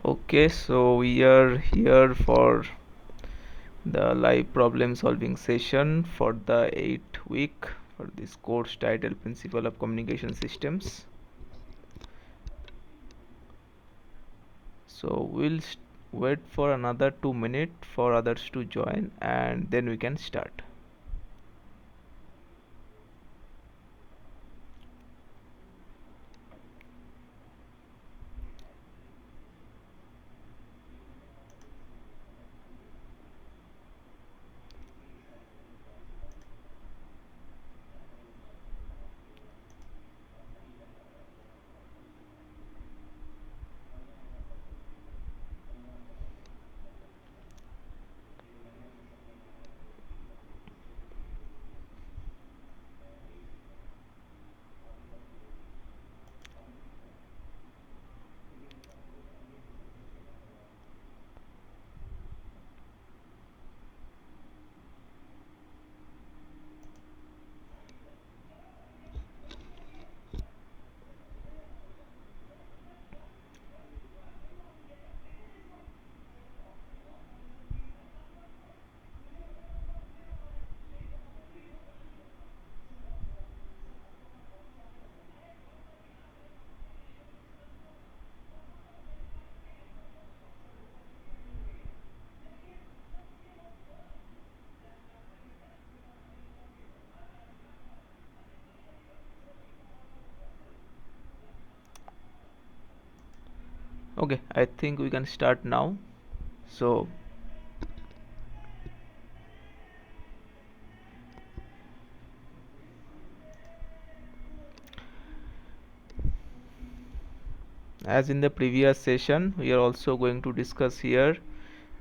Okay, so we are here for the live problem solving session for the 8th week for this course titled Principle of Communication Systems. So we'll wait for another 2 minutes for others to join and then we can start. Okay, I think we can start now. So as in the previous session, we are also going to discuss here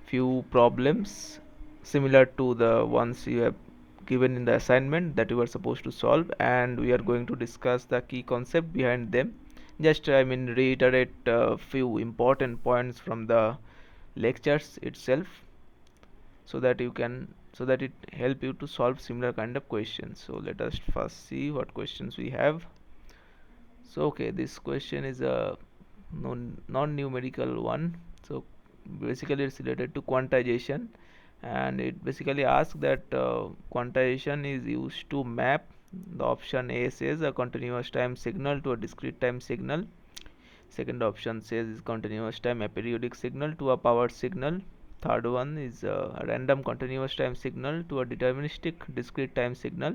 few problems similar to the ones you have given in the assignment that you are supposed to solve, and we are going to discuss the key concept behind them. Just reiterate a few important points from the lectures itself so that it help you to solve similar kind of questions. So let us first see what questions we have. So okay, this question is a non-numerical one. So basically it's related to quantization, and it basically asks that quantization is used to map. The option A says a continuous time signal to a discrete time signal. Second option says is continuous time aperiodic signal to a power signal. Third one is a random continuous time signal to a deterministic discrete time signal,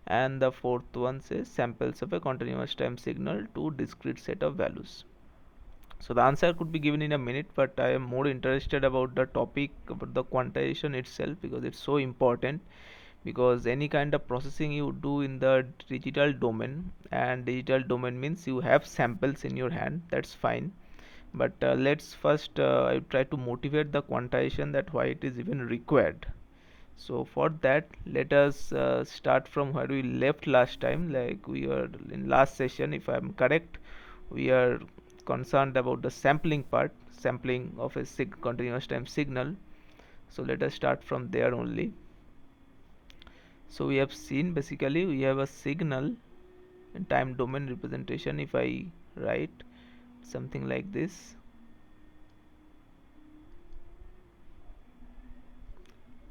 and the fourth one says samples of a continuous time signal to discrete set of values. So the answer could be given in a minute, but I am more interested about the topic about the quantization itself because it's so important. Because any kind of processing you do in the digital domain, and digital domain means you have samples in your hand, that's fine. But let's first I try to motivate the quantization that why it is even required. So for that, let us start from where we left last time. Like we were in last session, if I am correct, we are concerned about the sampling part, sampling of a continuous time signal. So let us start from there only. So we have seen basically we have a signal in time domain representation. If I write something like this,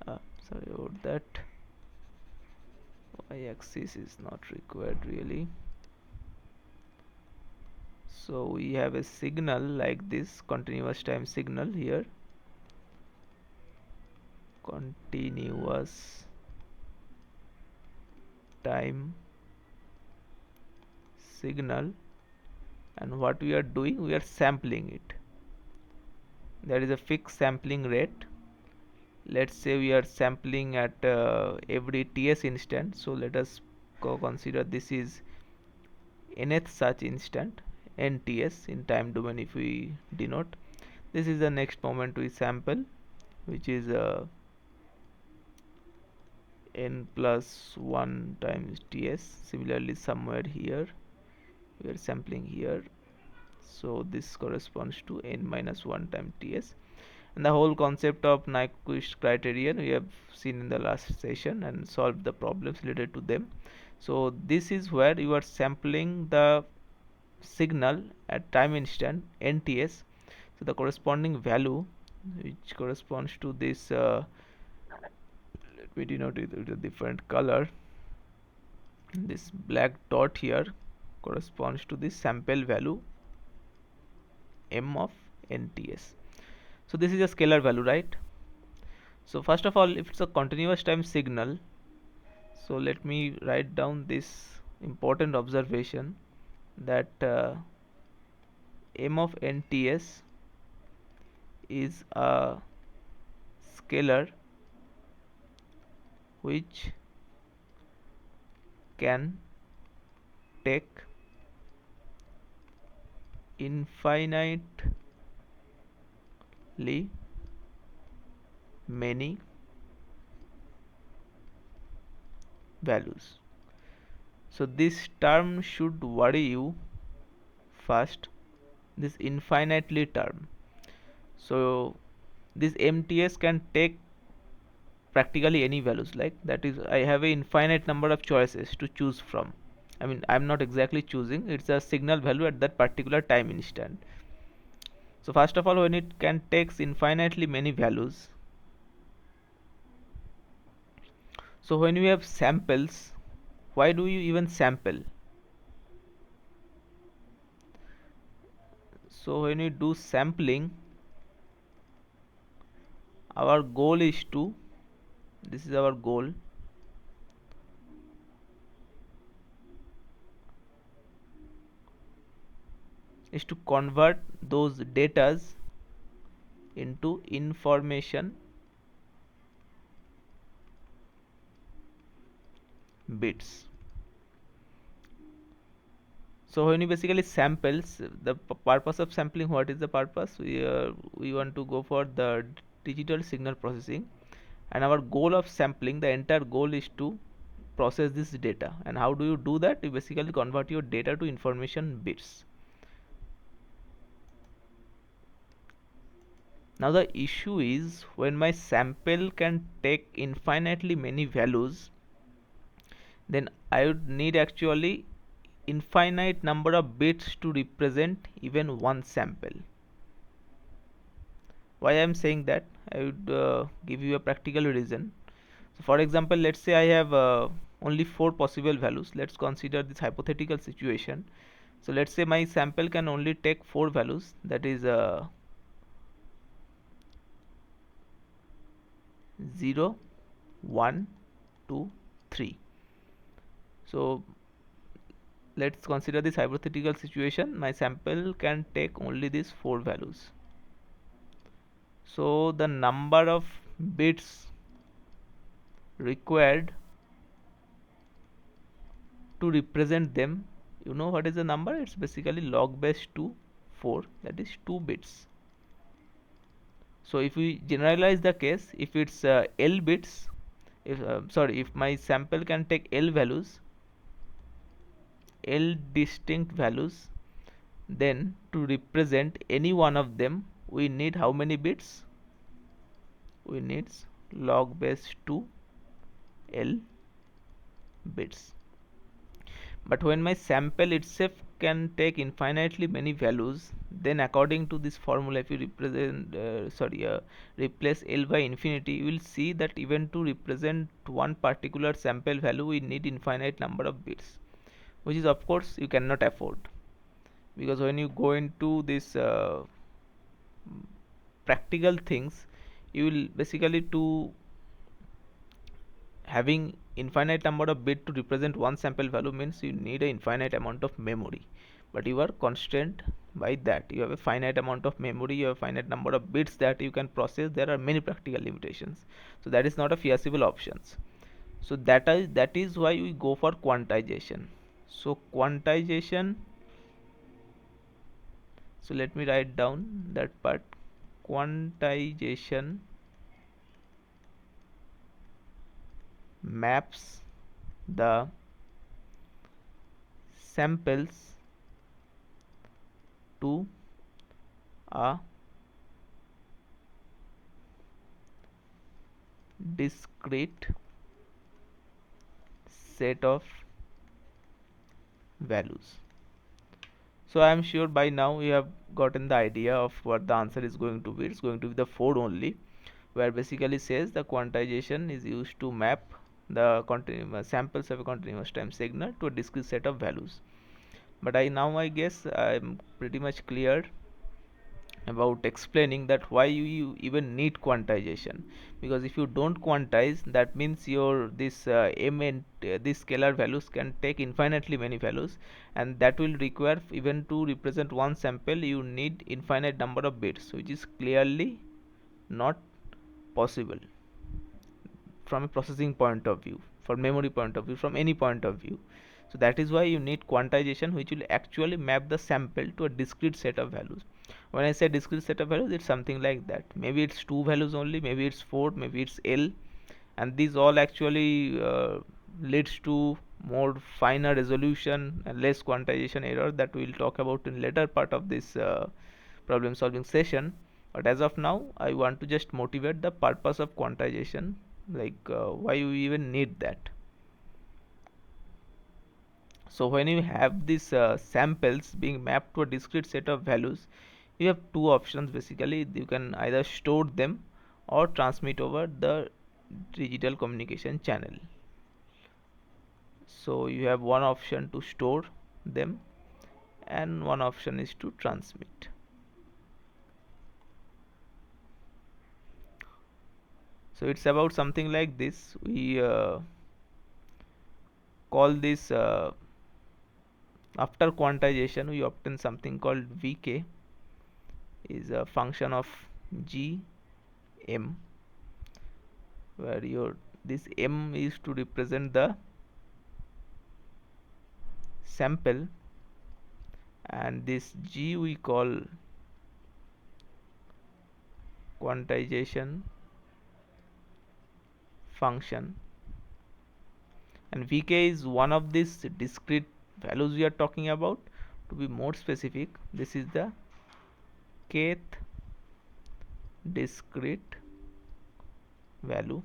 sorry about that, y-axis is not required really. So we have a signal like this, continuous time signal here, continuous time signal, and what we are doing, we are sampling it. There is a fixed sampling rate. Let's say we are sampling at every ts instant, so let us consider this is nth such instant, nts in time domain if we denote. This is the next moment we sample, which is n plus 1 times ts. Similarly somewhere here we are sampling here, so this corresponds to n minus 1 times ts. And the whole concept of Nyquist criterion we have seen in the last session and solved the problems related to them. So this is where you are sampling the signal at time instant nts. So the corresponding value which corresponds to this, let me denote it with a different color. This black dot here corresponds to the sample value m of nts. So this is a scalar value, right? So first of all, if it's a continuous time signal, so let me write down this important observation that m of nts is a scalar which can take infinitely many values. So this term should worry you first, this infinitely term. So this MTS can take practically any values, like that is I have a infinite number of choices to choose from. I mean, I'm not exactly choosing, it's a signal value at that particular time instant. So first of all, when it can takes infinitely many values, so when you have samples, why do you even sample? So when you do sampling, our goal is to, this is our goal, is to convert those datas into information bits. So when you basically samples, the purpose of sampling, what is the purpose? We want to go for the digital signal processing, and our goal of sampling, the entire goal is to process this data. And how do you do that? You basically convert your data to information bits. Now the issue is, when my sample can take infinitely many values, then I would need actually infinite number of bits to represent even one sample. Why I am saying that? I would give you a practical reason. So for example, let's say I have only 4 possible values. Let's consider this hypothetical situation. So let's say my sample can only take 4 values, that is 0, 1, 2, 3. So let's consider this hypothetical situation. My sample can take only these 4 values. So the number of bits required to represent them, you know what is the number? It's basically log base 2 4, that is 2 bits. So if we generalize the case, if it's L bits, if my sample can take L values, L distinct values, then to represent any one of them we need how many bits? We need log base 2 L bits. But when my sample itself can take infinitely many values, then according to this formula, if you replace L by infinity, you will see that even to represent one particular sample value we need infinite number of bits, which is of course you cannot afford, because when you go into this practical things, you will basically, to having infinite number of bit to represent one sample value means you need an infinite amount of memory, but you are constrained by that. You have a finite amount of memory, you have a finite number of bits that you can process. There are many practical limitations, so that is not a feasible options. So that is why we go for quantization. So quantization, so let me write down that part. Quantization maps the samples to a discrete set of values. So I am sure by now you have gotten the idea of what the answer is going to be. It's going to be the 4 only, where basically says the quantization is used to map the samples of a continuous time signal to a discrete set of values. But I guess I'm pretty much clear about explaining that why you even need quantization, because if you don't quantize, that means your this m and these scalar values can take infinitely many values, and that will require, even to represent one sample, you need infinite number of bits, which is clearly not possible from a processing point of view, from memory point of view, from any point of view. So that is why you need quantization, which will actually map the sample to a discrete set of values. When I say discrete set of values, it's something like that. Maybe it's two values only, maybe it's four, maybe it's L, and these all actually leads to more finer resolution and less quantization error that we'll talk about in later part of this problem solving session. But as of now, I want to just motivate the purpose of quantization, like why you even need that. So when you have these samples being mapped to a discrete set of values, you have two options basically. You can either store them or transmit over the digital communication channel. So you have one option to store them and one option is to transmit. So it's about something like this. We call this after quantization we obtain something called Vk, is a function of g m, where your this m is to represent the sample, and this g we call quantization function, and Vk is one of these discrete values we are talking about. To be more specific, this is the kth discrete value.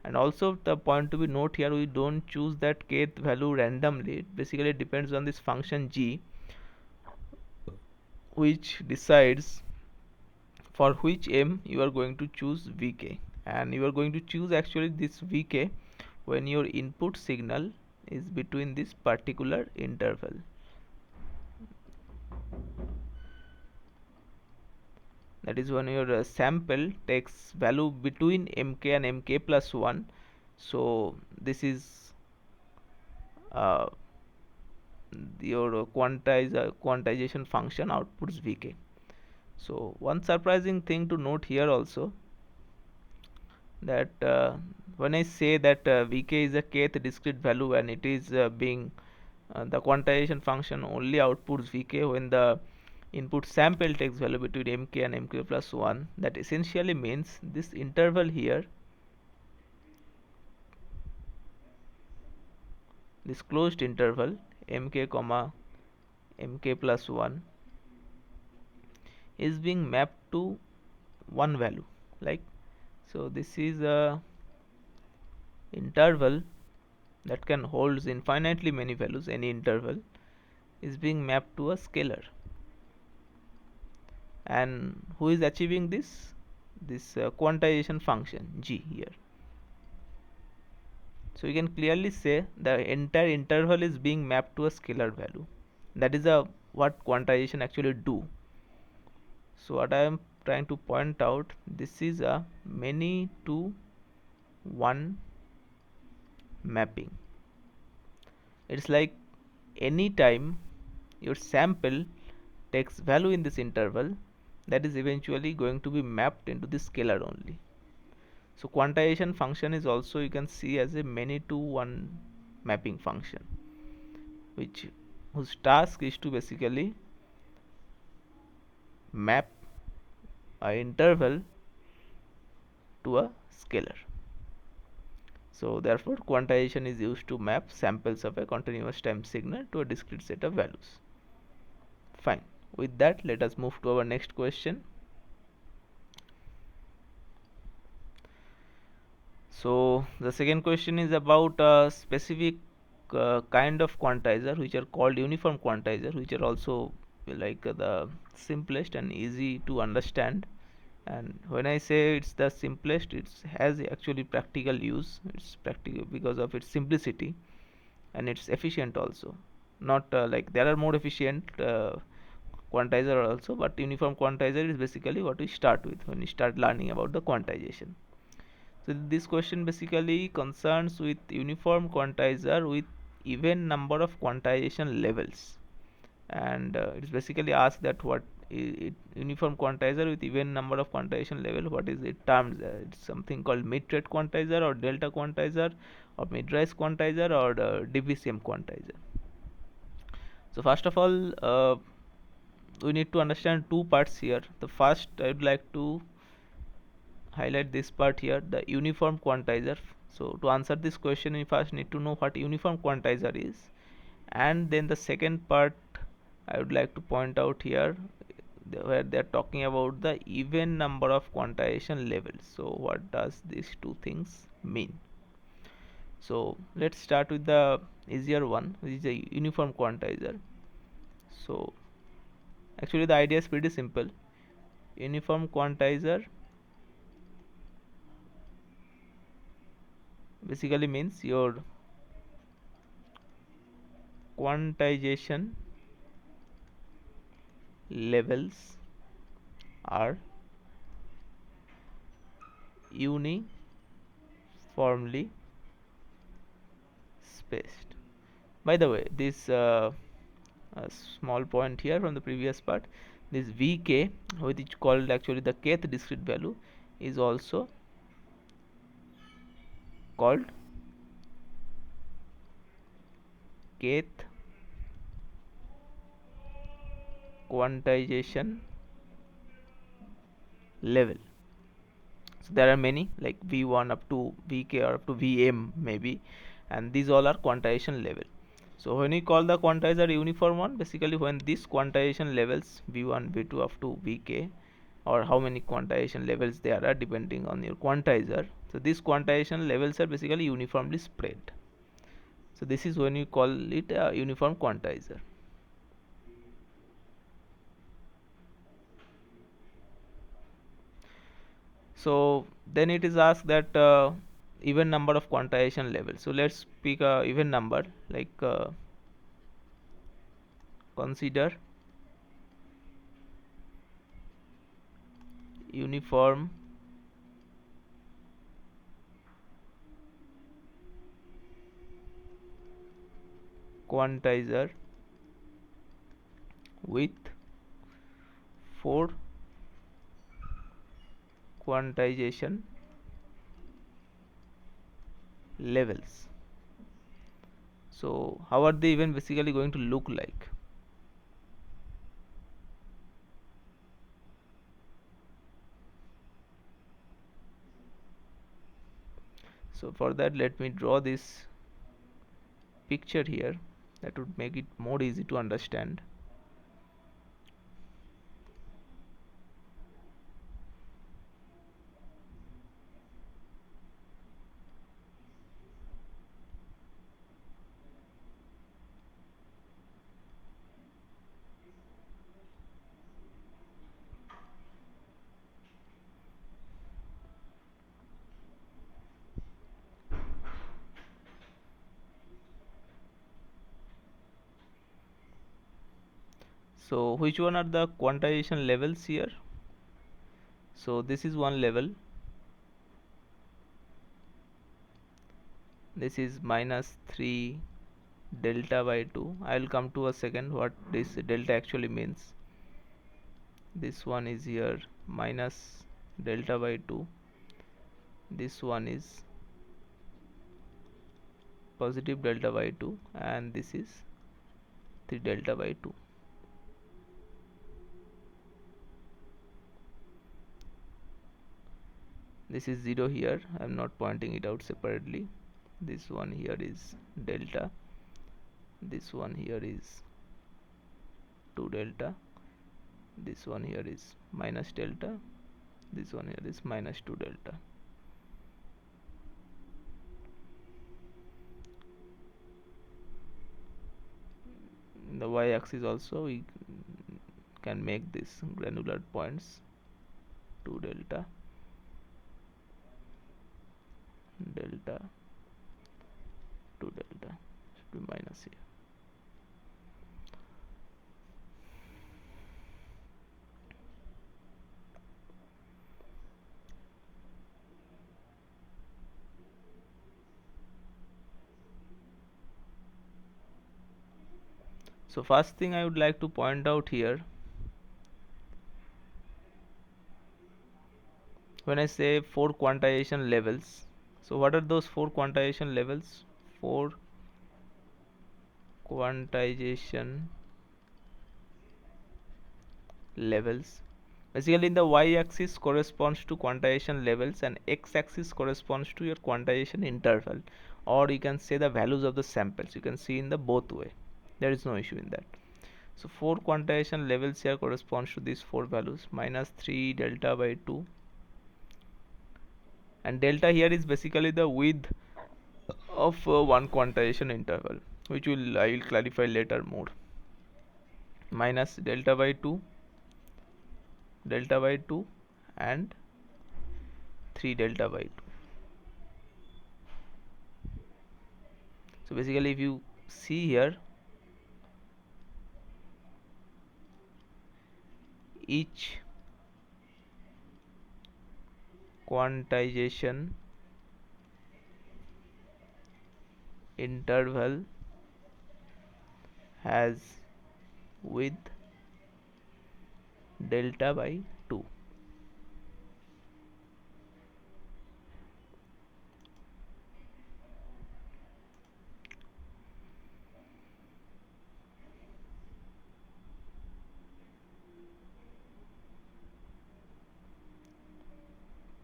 And also the point to be note here, we don't choose that kth value randomly. It basically depends on this function g, which decides for which m you are going to choose Vk, and you are going to choose actually this Vk when your input signal is between this particular interval. That is when your sample takes value between mk and mk plus 1. So this is uh, your quantization function outputs Vk. So one surprising thing to note here also, that when I say that Vk is a kth discrete value, and it is being the quantization function only outputs Vk when the input sample takes value between mk and mk plus 1, that essentially means this interval here, this closed interval mk comma mk plus 1, is being mapped to one value. Like, so this is a interval that can holds infinitely many values. Any interval is being mapped to a scalar, and who is achieving this quantization function g here. So you can clearly say the entire interval is being mapped to a scalar value. That is a what quantization actually do. So what I am trying to point out, this is a many to one mapping. It's like any time your sample takes value in this interval, that is eventually going to be mapped into this scalar only. So quantization function is also, you can see, as a many to one mapping function, which whose task is to basically map a interval to a scalar. So therefore quantization is used to map samples of a continuous time signal to a discrete set of values. Fine. With that, let us move to our next question. So the second question is about a specific kind of quantizer which are called uniform quantizer, which are also like the simplest and easy to understand. And when I say it's the simplest, it has actually practical use. It's practical because of its simplicity, and it's efficient also. Not like there are more efficient quantizer also, but uniform quantizer is basically what we start with when we start learning about the quantization. So this question basically concerns with uniform quantizer with even number of quantization levels, and it's basically asked that what uniform quantizer with even number of quantization level, what is it termed? It's something called mid-rate quantizer or delta quantizer or mid-rise quantizer or the DVCM quantizer. So first of all, we need to understand two parts here. The first, I would like to highlight this part here, the uniform quantizer. So to answer this question, we first need to know what uniform quantizer is, and then the second part I would like to point out here, where they are talking about the even number of quantization levels. So what does these two things mean? So let's start with the easier one, which is a uniform quantizer. So actually the idea is pretty simple. Uniform quantizer basically means your quantization levels are uniformly spaced. By the way, this a small point here from the previous part, this vk, which is called actually the kth discrete value, is also called kth quantization level. So there are many like v1 up to vk or up to vm maybe, and these all are quantization level. So when we call the quantizer uniform one, basically when these quantization levels v1 v2 up to vk, or how many quantization levels there are depending on your quantizer, so these quantization levels are basically uniformly spread. So this is when you call it a uniform quantizer. So then it is asked that even number of quantization levels. So let's pick a even number, like consider uniform quantizer with 4 quantization levels. So how are they even basically going to look like? So for that, let me draw this picture here, that would make it more easy to understand. So which one are the quantization levels here? So this is one level, this is minus 3 delta by 2. I will come to a second what this delta actually means. This one is here minus delta by 2, this one is positive delta by 2, and this is 3 delta by 2. This is 0 here, I am not pointing it out separately. This one here is delta, this one here is 2 delta, this one here is minus delta, this one here is minus 2 delta. the y-axis also we can make this granular points 2 delta, delta, 2 delta should be minus here. So first thing I would like to point out here, when I say 4 quantization levels, so what are those 4 quantization levels? 4 quantization levels. Basically in the y-axis corresponds to quantization levels and x-axis corresponds to your quantization interval, or you can say the values of the samples. You can see in the both way. There is no issue in that. So 4 quantization levels here corresponds to these 4 values, minus 3 delta by 2, and delta here is basically the width of one quantization interval, which I will clarify later more. Minus delta by 2, delta by 2, and 3 delta by 2. So basically if you see here, each quantization interval has width delta by 2.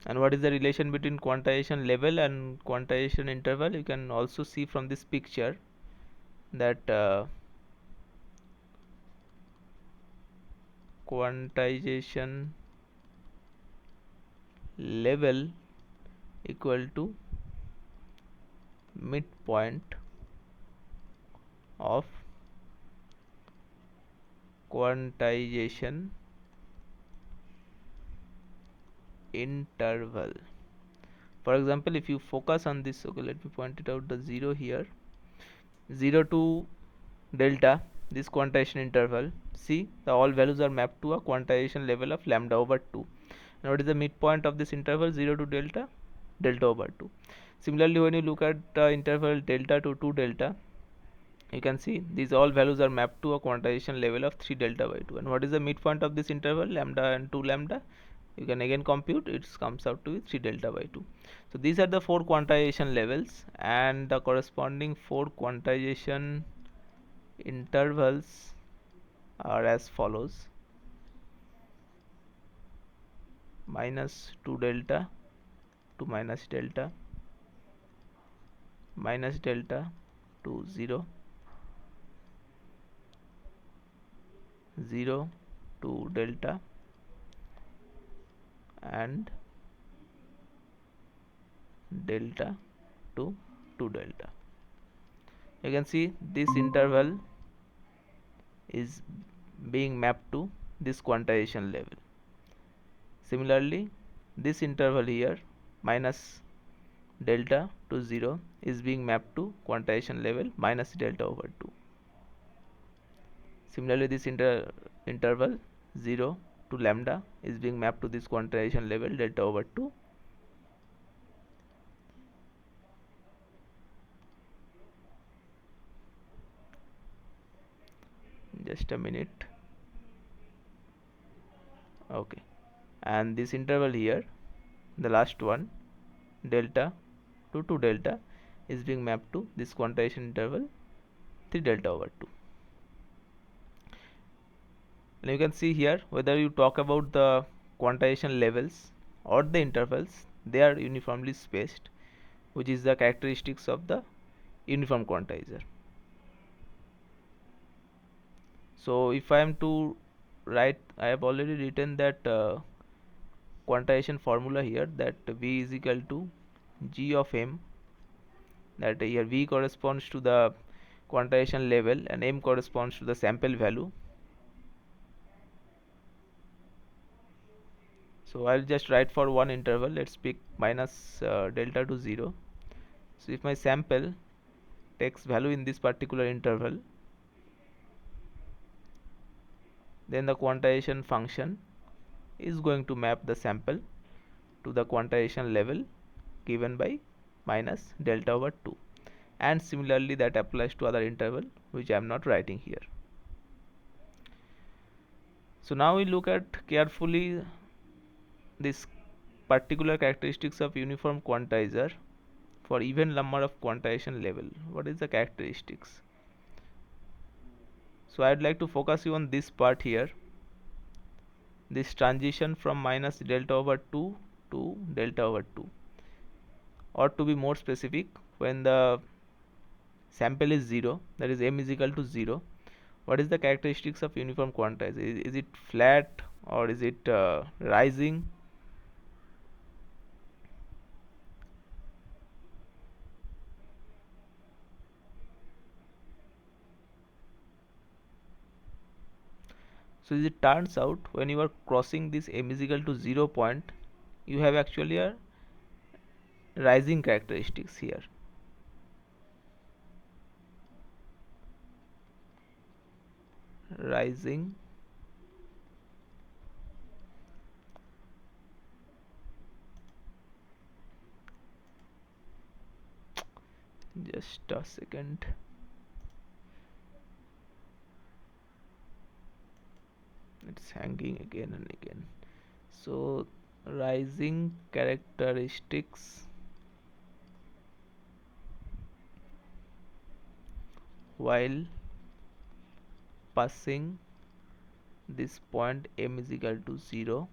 And what is the relation between quantization level and quantization interval? You can also see from this picture that quantization level equal to midpoint of quantization interval. For example, if you focus on this, okay, let me point it out, the 0 here, 0 to delta, this quantization interval, see the all values are mapped to a quantization level of lambda over 2. And what is the midpoint of this interval? 0 to delta, delta over 2. Similarly, when you look at the interval delta to 2 delta, you can see these all values are mapped to a quantization level of 3 delta by 2. And what is the midpoint of this interval? Lambda and 2 lambda. You can again compute, it comes out to 3 delta by 2. So these are the 4 quantization levels, and the corresponding 4 quantization intervals are as follows: minus 2 delta to minus delta, minus delta to 0, 0 to delta, and delta to 2 delta. You can see this interval is being mapped to this quantization level. Similarly, this interval here, minus delta to 0, is being mapped to quantization level minus delta over 2. Similarly, this interval 0 to lambda is being mapped to this quantization level delta over 2. Just a minute. Okay, and this interval here, the last one, delta to 2 delta, is being mapped to this quantization interval 3 delta over 2. And you can see here, whether you talk about the quantization levels or the intervals, they are uniformly spaced, which is the characteristics of the uniform quantizer. So if I am to write, I have already written that quantization formula here, that V is equal to G of M, that here V corresponds to the quantization level, and m corresponds to the sample value. So I'll just write for one interval. Let's pick minus delta to 0. So if my sample takes value in this particular interval, then the quantization function is going to map the sample to the quantization level given by minus delta over 2, and similarly that applies to other interval which I am not writing here. So now we look at carefully this particular characteristics of uniform quantizer for even number of quantization level. What is the characteristics? So I'd like to focus you on this part here, this transition from minus delta over 2 to delta over 2, or to be more specific, when the sample is 0, that is m is equal to 0, what is the characteristics of uniform quantizer? Is it flat or is it rising? So as it turns out, when you are crossing this m is equal to 0 point, you have actually a rising characteristics here. Rising just a second. It's hanging again and again. So rising characteristics while passing this point m is equal to 0,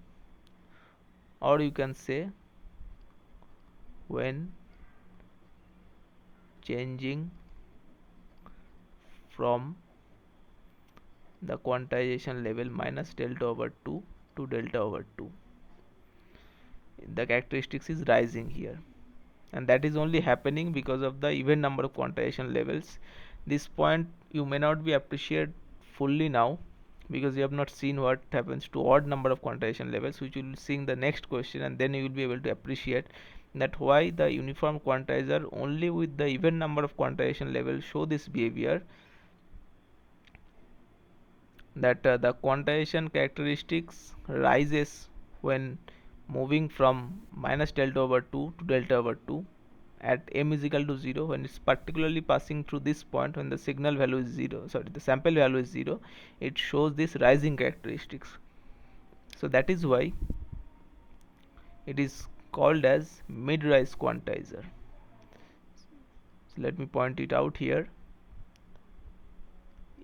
or you can say when changing from the quantization level minus delta over 2 to delta over 2, the characteristics is rising here, and that is only happening because of the even number of quantization levels. This point you may not be appreciate fully now because you have not seen what happens to odd number of quantization levels, which you will see in the next question, and then you will be able to appreciate that why the uniform quantizer only with the even number of quantization levels show this behavior, that the quantization characteristics rises when moving from minus delta over 2 to delta over 2 at m is equal to 0, when it's particularly passing through this point when the signal value is 0, sorry, the sample value is 0, it shows this rising characteristics. So that is why it is called as mid-rise quantizer. So let me point it out here.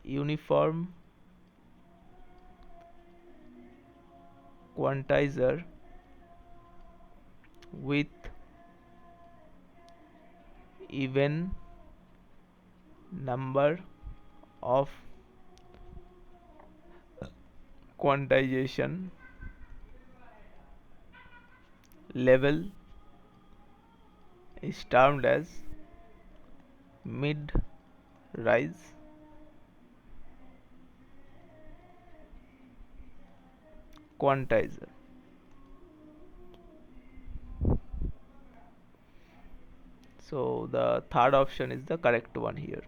Uniform quantizer with even number of quantization level is termed as mid-rise quantizer. So the third option is the correct one here.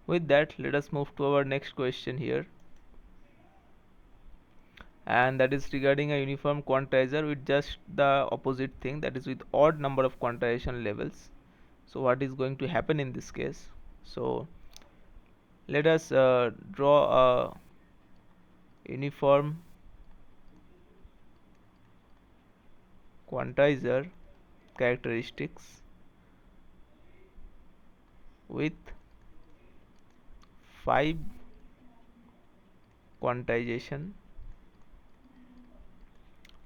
With that, let us move to our next question here, and that is regarding a uniform quantizer with just the opposite thing, that is with odd number of quantization levels. So what is going to happen in this case? So let us draw a uniform quantizer characteristics with 5 quantization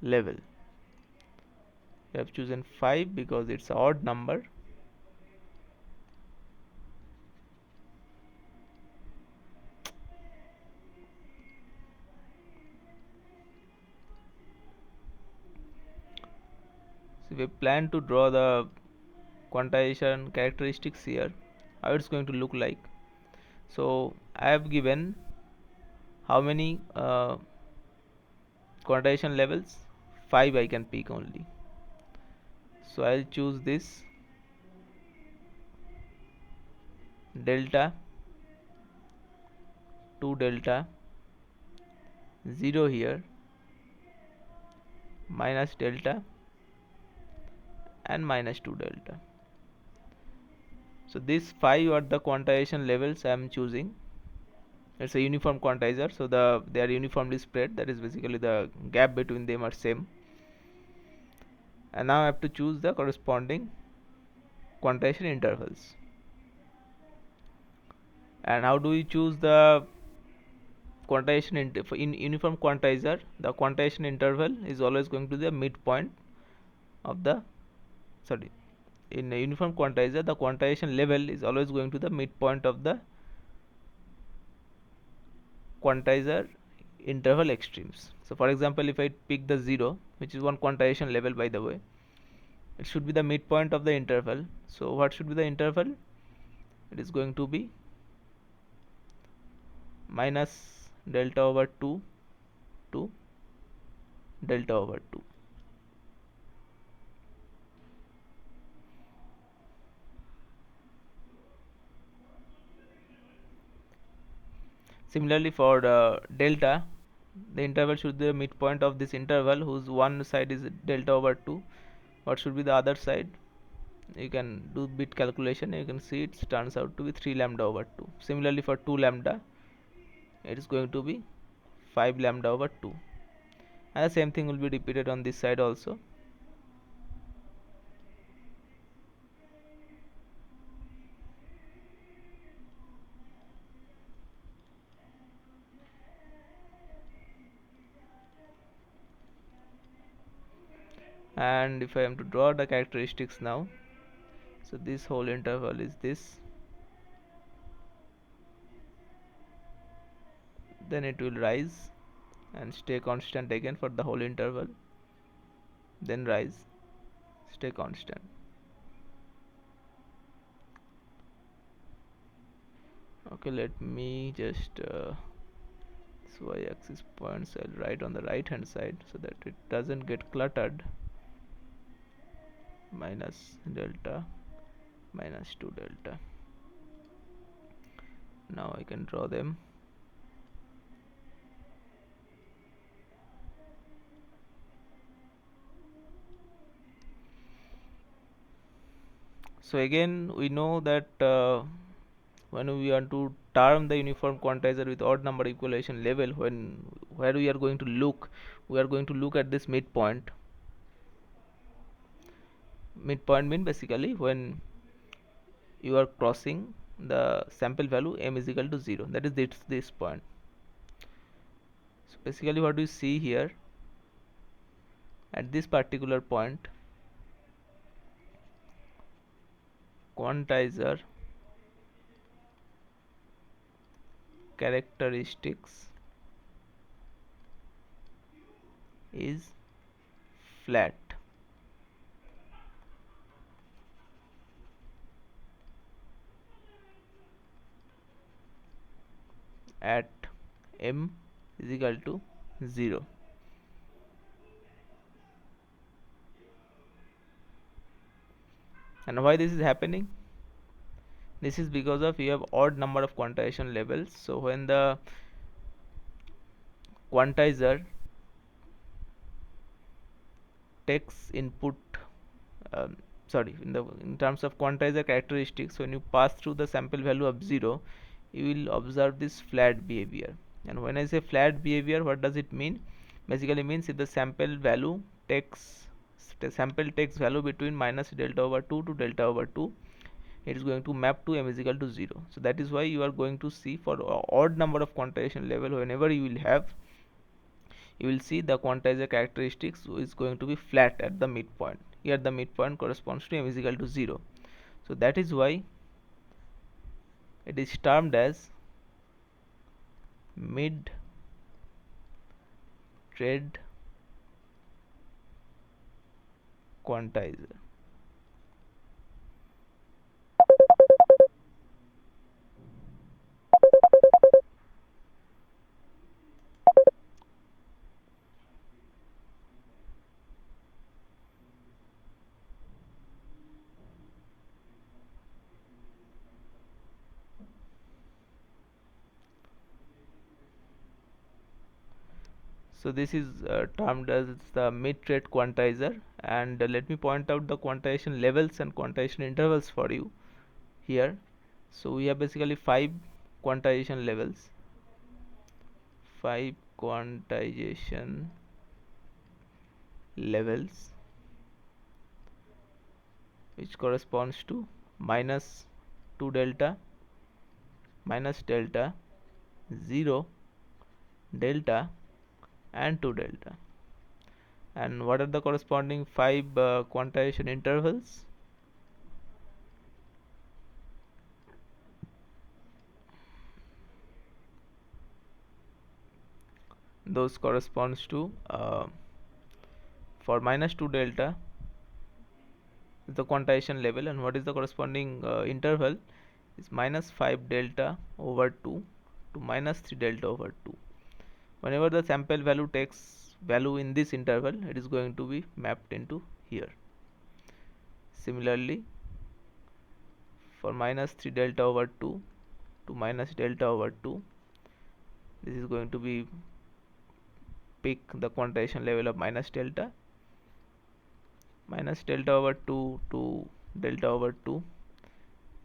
level. We have chosen 5 because it's an odd number. So we plan to draw the quantization characteristics here, how it's going to look like. So I have given how many quantization levels? 5 I can pick only. So I'll choose this delta, 2 delta, 0 here, minus delta, and minus 2 delta. So these 5 are the quantization levels I am choosing. It's a uniform quantizer, so they are uniformly spread, that is basically the gap between them are same. And now I have to choose the corresponding quantization intervals. And how do we choose the quantization in uniform quantizer? The quantization interval is always going to the midpoint of the, sorry, in a uniform quantizer the quantization level is always going to the midpoint of the quantizer interval extremes. So for example, if I pick the 0, which is one quantization level by the way, it should be the midpoint of the interval. So what should be the interval? It is going to be minus delta over 2 to delta over 2. Similarly for delta, the interval should be the midpoint of this interval whose one side is delta over 2. What should be the other side? You can do bit calculation, you can see it turns out to be 3 lambda over 2. Similarly for 2 lambda, it is going to be 5 lambda over 2, and the same thing will be repeated on this side also. And if I am to draw the characteristics now, so this whole interval is this, then it will rise and stay constant again for the whole interval, then rise, stay constant. Okay, let me just this y-axis points I'll write on the right hand side so that it doesn't get cluttered. Minus delta, minus 2 delta. Now I can draw them. So again we know that when we want to term the uniform quantizer with odd number equalization level, where we are going to look, we are going to look at this midpoint. Midpoint mean basically when you are crossing the sample value m is equal to 0, that is this point. So basically what we see here, at this particular point, quantizer characteristics is flat. At m is equal to 0. And why this is happening? This is because of you have odd number of quantization levels. So when the quantizer takes input, in terms of quantizer characteristics, when you pass through the sample value of 0, you will observe this flat behavior. And when I say flat behavior, what does it mean? Basically means if the sample value takes value between minus delta over 2 to delta over 2, it is going to map to m is equal to 0. So that is why you are going to see for odd number of quantization level, whenever you will have, you will see the quantizer characteristics is going to be flat at the midpoint. Here the midpoint corresponds to m is equal to 0. So that is why it is termed as mid trade quantizer. So this is termed as the mid-rate quantizer, and let me point out the quantization levels and quantization intervals for you here. So we have basically 5 quantization levels, 5 quantization levels, which corresponds to minus 2 delta, minus delta, 0 delta and 2 delta. And what are the corresponding 5 quantization intervals? Those corresponds to for minus 2 delta is the quantization level, and what is the corresponding interval is minus 5 delta over 2 to minus 3 delta over 2. Whenever the sample value takes value in this interval, it is going to be mapped into here. Similarly, for minus 3 delta over 2 to minus delta over 2, this is going to be pick the quantization level of minus delta over 2 to delta over 2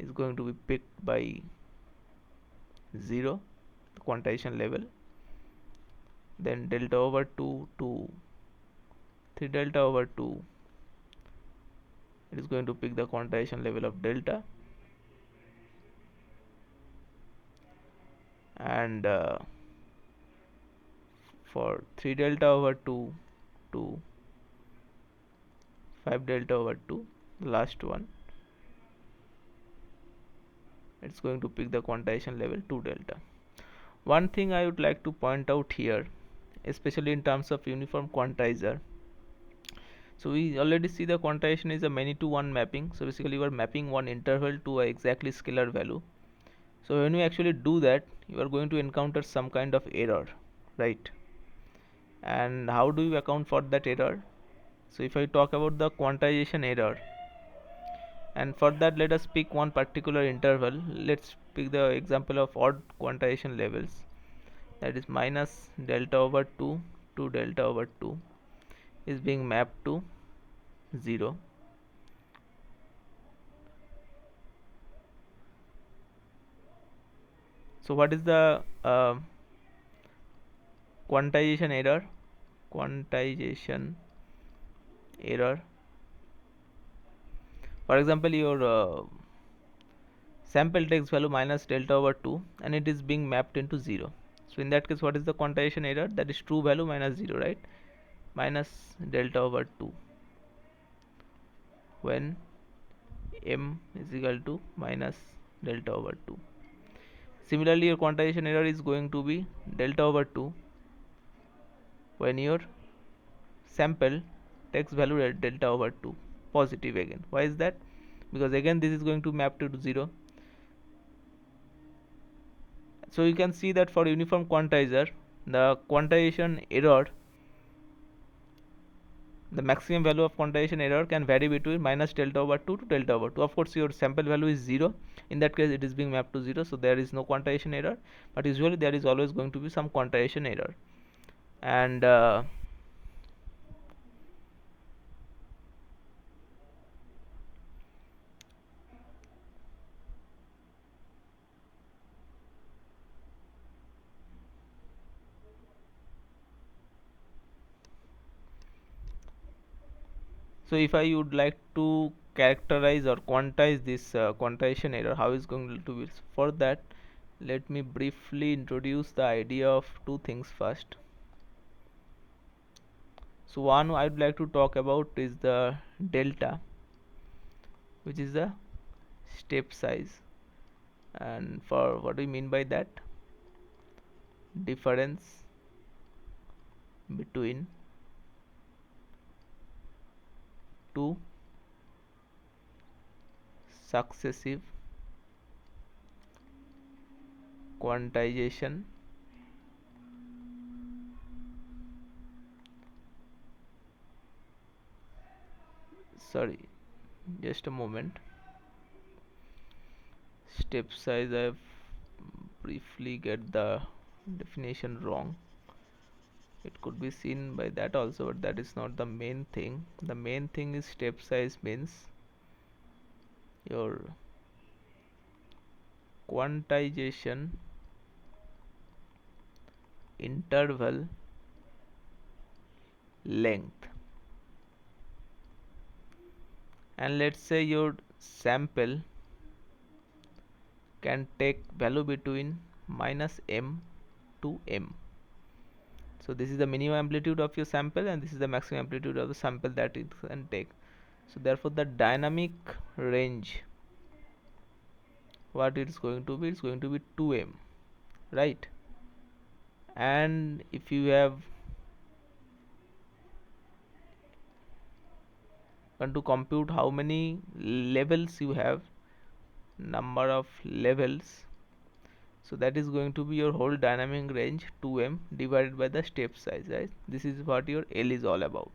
is going to be picked by 0, the quantization level. Then delta over 2 to 3 delta over 2, it is going to pick the quantization level of delta, and for 3 delta over 2 to 5 delta over 2, the last one, it's going to pick the quantization level 2 delta. One thing I would like to point out here, especially in terms of uniform quantizer, so we already see the quantization is a many to one mapping. So basically you are mapping one interval to a exactly scalar value. So when you actually do that, you are going to encounter some kind of error, right? And how do you account for that error? So if I talk about the quantization error, and for that let us pick one particular interval. Let's pick the example of odd quantization levels, that is minus delta over 2 to delta over 2 is being mapped to 0. So what is the quantization error? Quantization error, for example, your sample takes value minus delta over 2 and it is being mapped into 0. So in that case, what is the quantization error? That is true value minus 0, right? Minus delta over 2 when m is equal to minus delta over 2. Similarly, your quantization error is going to be delta over 2 when your sample takes value at delta over 2 positive again. Why is that? Because again this is going to map to 0. So you can see that for uniform quantizer, the quantization error, the maximum value of quantization error can vary between minus delta over 2 to delta over 2. Of course your sample value is 0, in that case it is being mapped to 0, so there is no quantization error, but usually there is always going to be some quantization error. And so if I would like to characterize or quantize this quantization error, how is going to be? For that, let me briefly introduce the idea of two things first. So one I would like to talk about is the delta, which is the step size. And for what do we mean by that? Difference between two successive quantization, sorry, just a moment. Step size, I've briefly get the definition wrong. It could be seen by that also, but that is not the main thing. The main thing is step size means your quantization interval length. And let's say your sample can take value between minus m to m. So this is the minimum amplitude of your sample, and this is the maximum amplitude of the sample that it can take. So therefore the dynamic range, what it's going to be, it's going to be 2m, right? And if you have want to compute how many levels you have, number of levels, so that is going to be your whole dynamic range 2m divided by the step size, right? This is what your L is all about.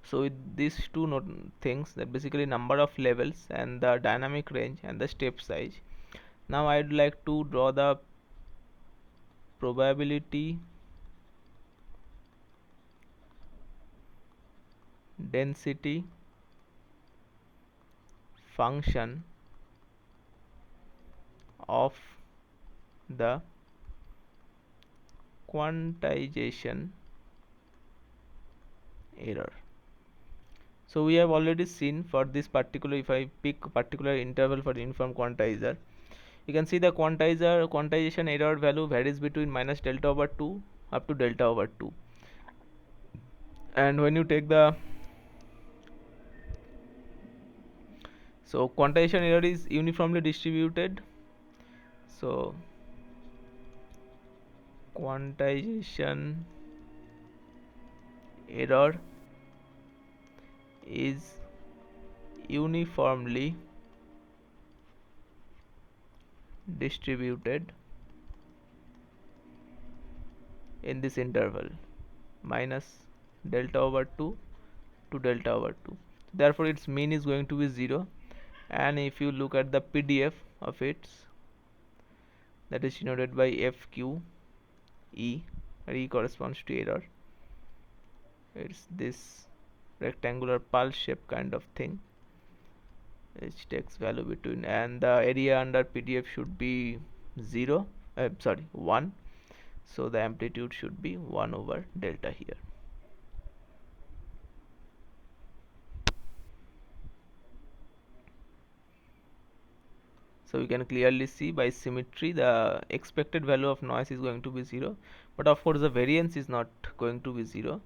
So with these two things, that basically number of levels and the dynamic range and the step size. Now I'd like to draw the probability density function of the quantization error. So we have already seen for this particular, if I pick a particular interval for the uniform quantizer, you can see the quantization error value varies between minus delta over 2 up to delta over 2. And when you take the, so quantization error is uniformly distributed, so quantization error is uniformly distributed in this interval minus delta over 2 to delta over 2. Therefore its mean is going to be 0. And if you look at the PDF of it, that is denoted by FQ, E, where E corresponds to error. It's this rectangular pulse shape kind of thing, which takes value between, and the area under PDF should be 0, sorry, 1. So the amplitude should be 1 over delta here. So you can clearly see by symmetry the expected value of noise is going to be 0, but of course the variance is not going to be 0.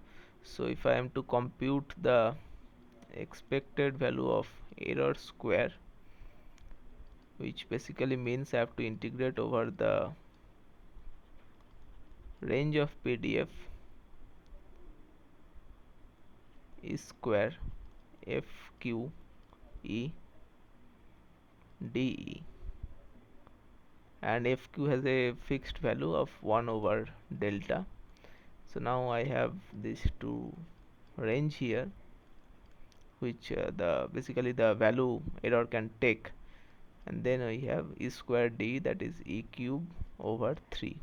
So if I am to compute the expected value of error square, which basically means I have to integrate over the range of PDF is square FQ E DE, and FQ has a fixed value of 1 over delta. So now I have these two range here, which the basically the value error can take, and then we have E square D, that is E cube over 3.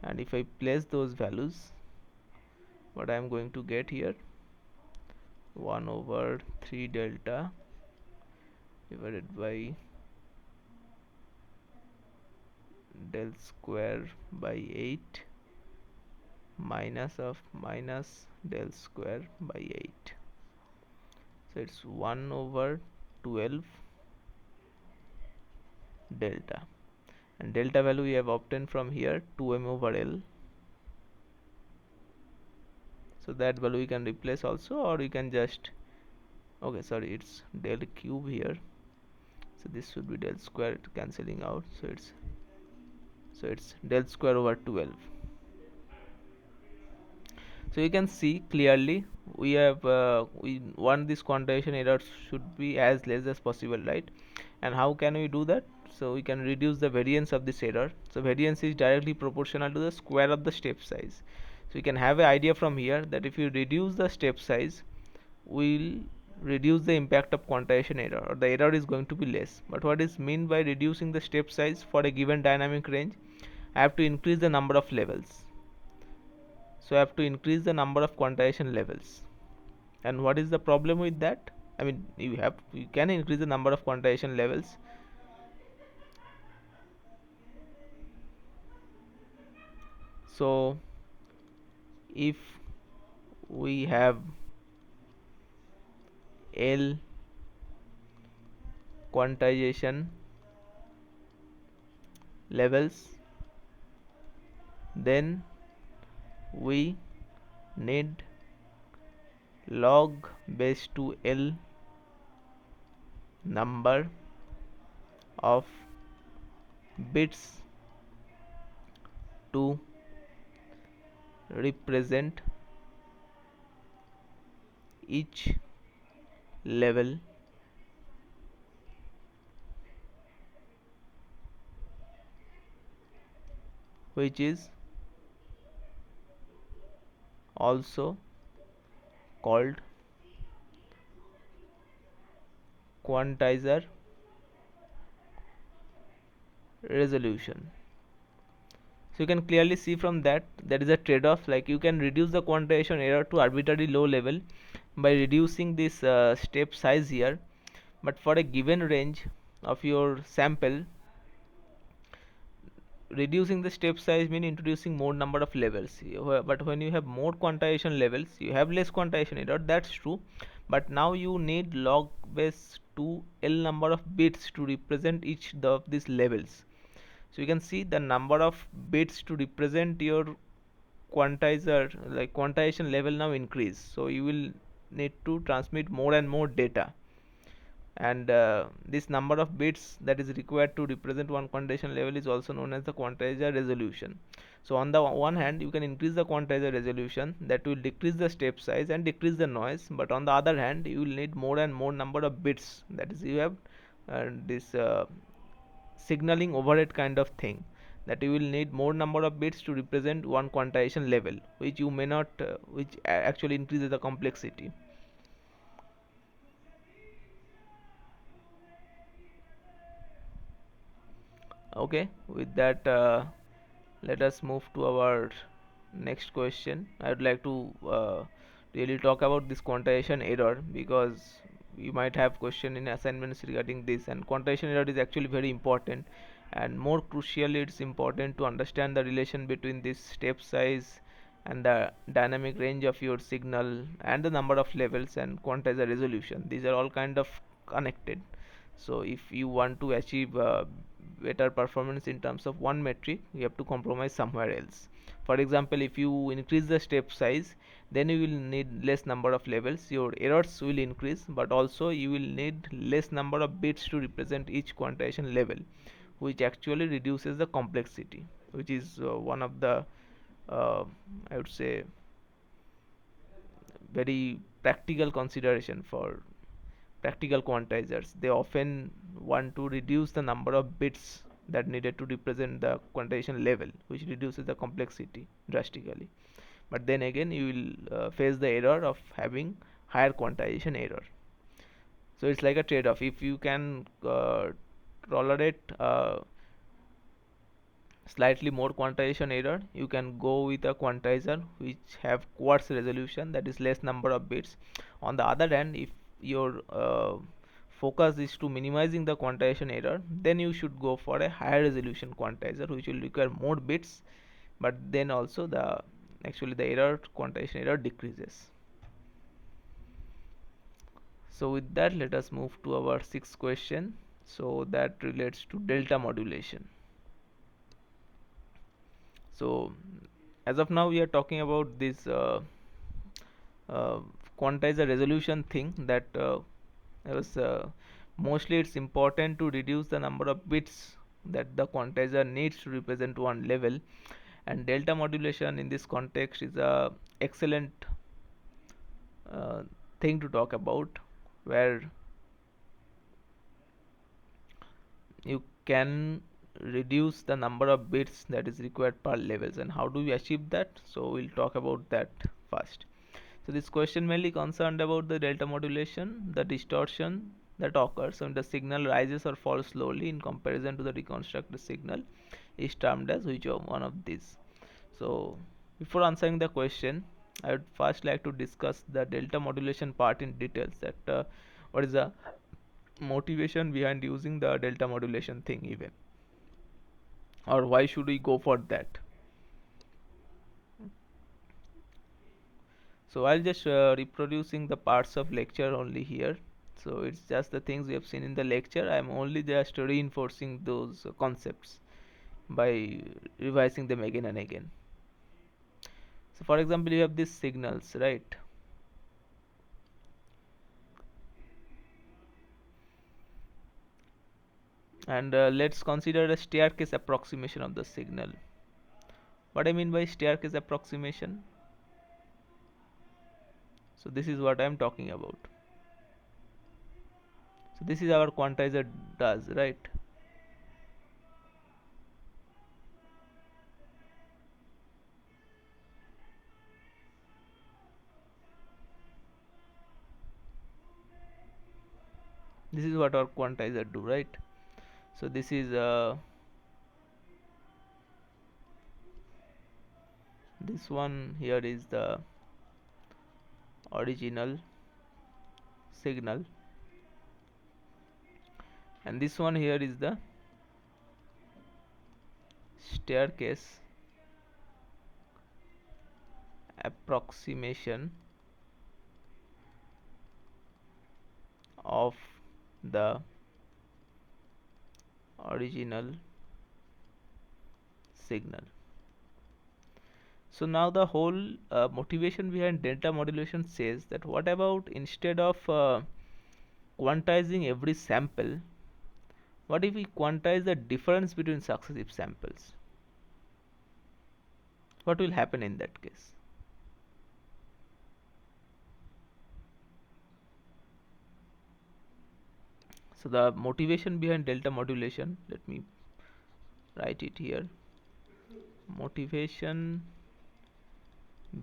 And if I place those values, what I am going to get here, 1 over 3 delta divided by del square by 8 minus of minus del square by 8. So it's 1 over 12 delta, and delta value we have obtained from here 2m over L. So that value we can replace also, or we can just, okay, sorry, it's del cube here, so this should be del square, cancelling out, so it's del square over 12. So you can see clearly we want this quantization error should be as less as possible, right? And how can we do that? So we can reduce the variance of this error. So variance is directly proportional to the square of the step size. So you can have an idea from here that if you reduce the step size, we'll reduce the impact of quantization error, or the error is going to be less. But what is meant by reducing the step size for a given dynamic range? I have to increase the number of levels. So I have to increase the number of quantization levels. And what is the problem with that? I mean, you can increase the number of quantization levels. So if we have L quantization levels, then we need log base 2L number of bits to represent each level, which is also called quantizer resolution. So you can clearly see from that there is a trade-off, like you can reduce the quantization error to arbitrarily low level by reducing this step size here, but for a given range of your sample, reducing the step size means introducing more number of levels. But when you have more quantization levels, you have less quantization error, that's true, but now you need log base 2L number of bits to represent each of these levels. So you can see the number of bits to represent your quantizer, like quantization level, now increase. So you will need to transmit more and more data, and this number of bits that is required to represent one quantization level is also known as the quantizer resolution. So on the one hand, you can increase the quantizer resolution, that will decrease the step size and decrease the noise, but on the other hand, you will need more and more number of bits, that is you have this signaling overhead kind of thing, that you will need more number of bits to represent one quantization level, which you may not which actually increases the complexity. Okay, with that, let us move to our next question. I would like to really talk about this quantization error, because you might have question in assignments regarding this, and quantization error is actually very important, and more crucially it's important to understand the relation between this step size and the dynamic range of your signal and the number of levels and quantizer resolution. These are all kind of connected. So if you want to achieve better performance in terms of one metric, you have to compromise somewhere else. For example, if you increase the step size, then you will need less number of levels, your errors will increase, but also you will need less number of bits to represent each quantization level, which actually reduces the complexity, which is one of the uh, I would say very practical consideration for practical quantizers. They often want to reduce the number of bits that needed to represent the quantization level, which reduces the complexity drastically. But then again, you will face the error of having higher quantization error. So it's like a trade-off. If you can tolerate slightly more quantization error, you can go with a quantizer which have quartz resolution, that is less number of bits. On the other hand, if your focus is to minimizing the quantization error, then you should go for a higher resolution quantizer which will require more bits, but then also the actually the error quantization error decreases. So with that, let us move to our sixth question. So that relates to delta modulation. So as of now we are talking about this uh, quantizer resolution thing, that was mostly it's important to reduce the number of bits that the quantizer needs to represent one level, and delta modulation in this context is a excellent uh, thing to talk about, where you can reduce the number of bits that is required per levels. And how do we achieve that? So we'll talk about that first. So this question mainly concerned about the delta modulation, the distortion that occurs when the signal rises or falls slowly in comparison to the reconstructed signal is termed as which of one of these. So before answering the question, I would first like to discuss the delta modulation part in details, that what is the motivation behind using the delta modulation thing even, or why should we go for that. So I'll just reproducing the parts of lecture only here. So it's just the things we have seen in the lecture. I'm only just reinforcing those concepts by revising them again and again. So for example, you have these signals, right? And let's consider a staircase approximation of the signal. What I mean by staircase approximation, so this is what I'm talking about. So this is our quantizer does, right? This is what our quantizer do, right? So this is this one here is the original signal, and this one here is the staircase approximation of the original signal. So now the whole motivation behind delta modulation says that what about instead of quantizing every sample, what if we quantize the difference between successive samples? What will happen in that case? So the motivation behind delta modulation, let me write it here. Motivation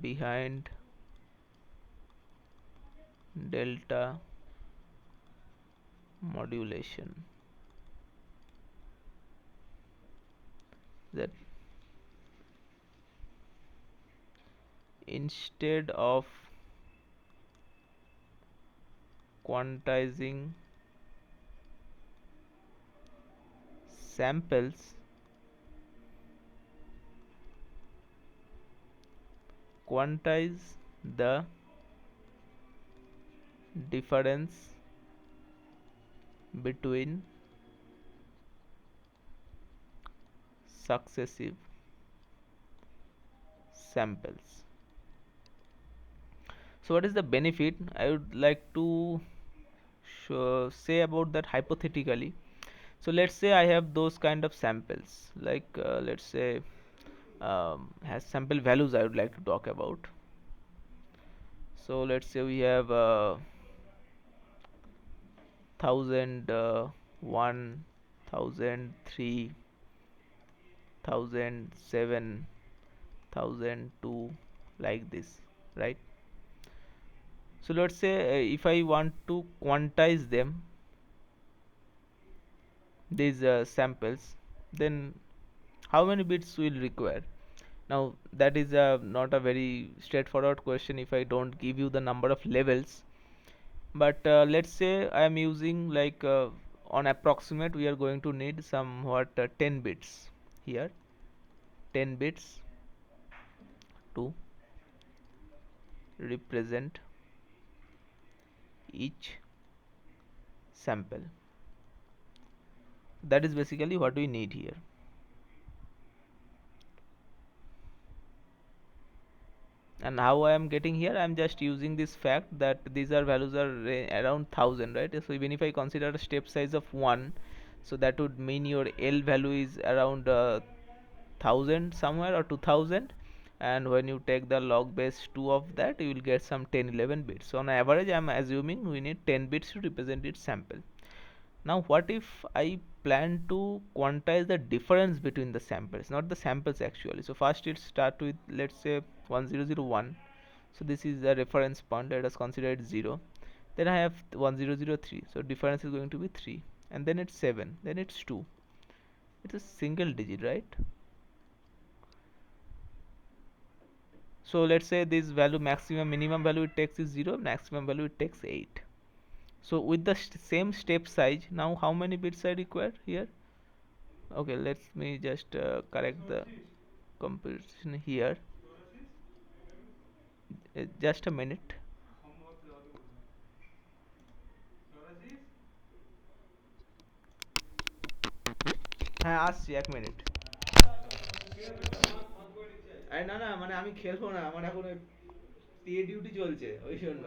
behind delta modulation, that instead of quantizing samples, quantize the difference between successive samples. So what is the benefit? I would like to say about that hypothetically. So let's say I have those kind of samples, like let's say has sample values I would like to talk about. So let's say we have 1001, 1003, 1007, 1002, like this, right? So let's say if I want to quantize them, these samples, then how many bits will require? Now that is not a very straightforward question if I don't give you the number of levels, but let's say I am using like on approximate we are going to need somewhat 10 bits here, 10 bits to represent each sample. That is basically what we need here. And how I am getting here, I am just using this fact that these are values are around 1000, right? So even if I consider a step size of 1, so that would mean your L value is around 1000 somewhere, or 2000. And when you take the log base 2 of that, you will get some 10-11 bits. So on average, I am assuming we need 10 bits to represent its sample. Now what if I plan to quantize the difference between the samples, not the samples actually. So first it start with, let's say, 1001. So this is the reference point, let us consider it 0. Then I have 1003, so difference is going to be 3. And then it's 7, then it's 2. It's a single digit, right? So let's say this value, maximum minimum value it takes is 0, maximum value it takes 8. So with the same step size, now how many bits I require here? Okay, let me just correct the composition here. Just a minute. হ্যাঁ আসছি এক minute. আরে না না, মানে আমি খেলবো না, আমার এখন টিএ ডিউটি চলছে ওই জন্য।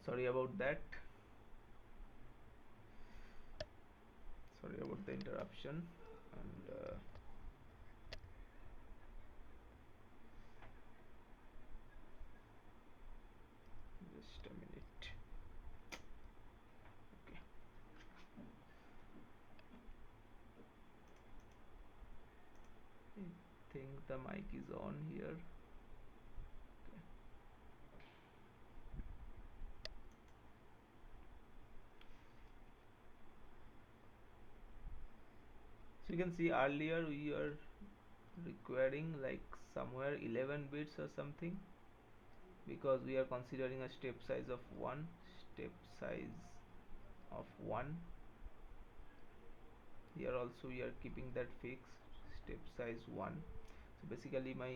Sorry about that. Sorry about the interruption. And just a minute. Okay. I think the mic is on here. Okay. So you can see earlier we are requiring like somewhere 11 bits or something, because we are considering a step size of 1, step size of 1. Here also we are keeping that fixed, step size 1. So basically my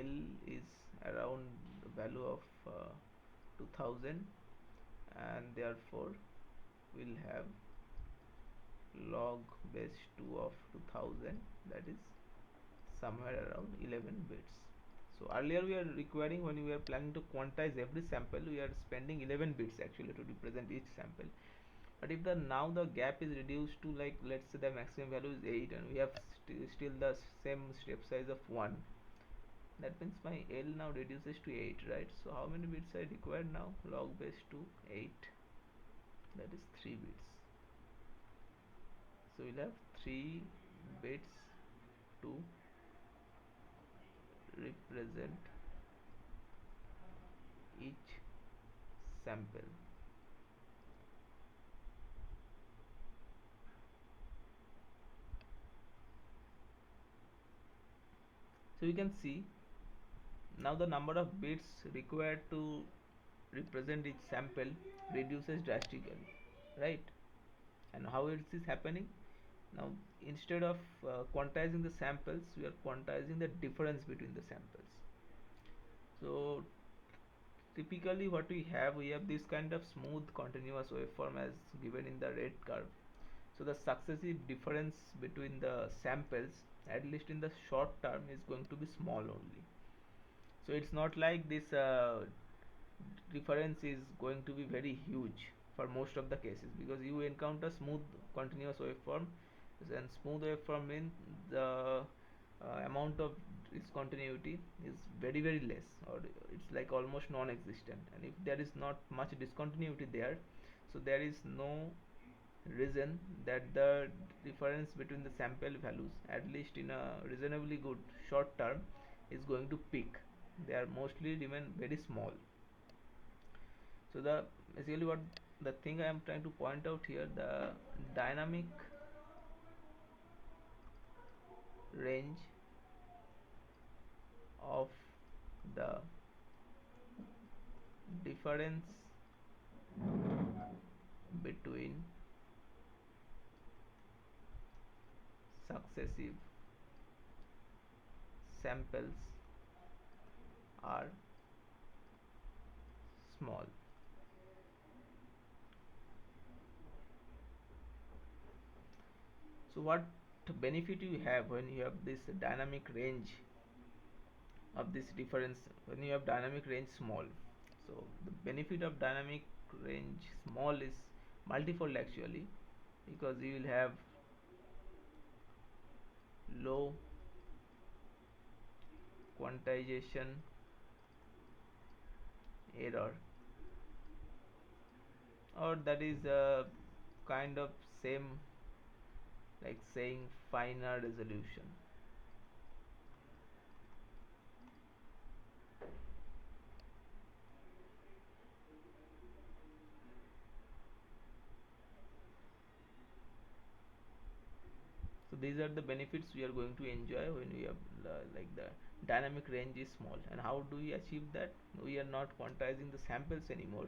L is around the value of 2000, and therefore we'll have log base 2 of 2000, that is somewhere around 11 bits. So earlier we are requiring, when we are planning to quantize every sample, we are spending 11 bits actually to represent each sample. But if the now the gap is reduced to, like, let's say the maximum value is 8, and we have still the same step size of 1, that means my L now reduces to 8, right? So how many bits I require now? Log base 2, 8, that is 3 bits. So we'll have 3 bits to represent each sample. So you can see now the number of bits required to represent each sample reduces drastically, right? And how is this happening? Now instead of quantizing the samples, we are quantizing the difference between the samples. So typically what we have this kind of smooth continuous waveform as given in the red curve. So the successive difference between the samples, at least in the short term, is going to be small only. So it's not like this difference is going to be very huge for most of the cases, because you encounter smooth continuous waveform, and smooth waveform means the amount of discontinuity is very less, or it's like almost non-existent. And if there is not much discontinuity there, so there is no reason that the difference between the sample values, at least in a reasonably good short term, is going to peak. They are mostly remain very small. So the basically what the thing I am trying to point out here, the dynamic range of the difference between successive samples are small. So what benefit you have when you have this dynamic range of this difference, when you have dynamic range small? So the benefit of dynamic range small is multifold actually, because you will have low quantization error, or that is a kind of same like saying finer resolution. So these are the benefits we are going to enjoy when we have like the dynamic range is small. And how do we achieve that? We are not quantizing the samples anymore.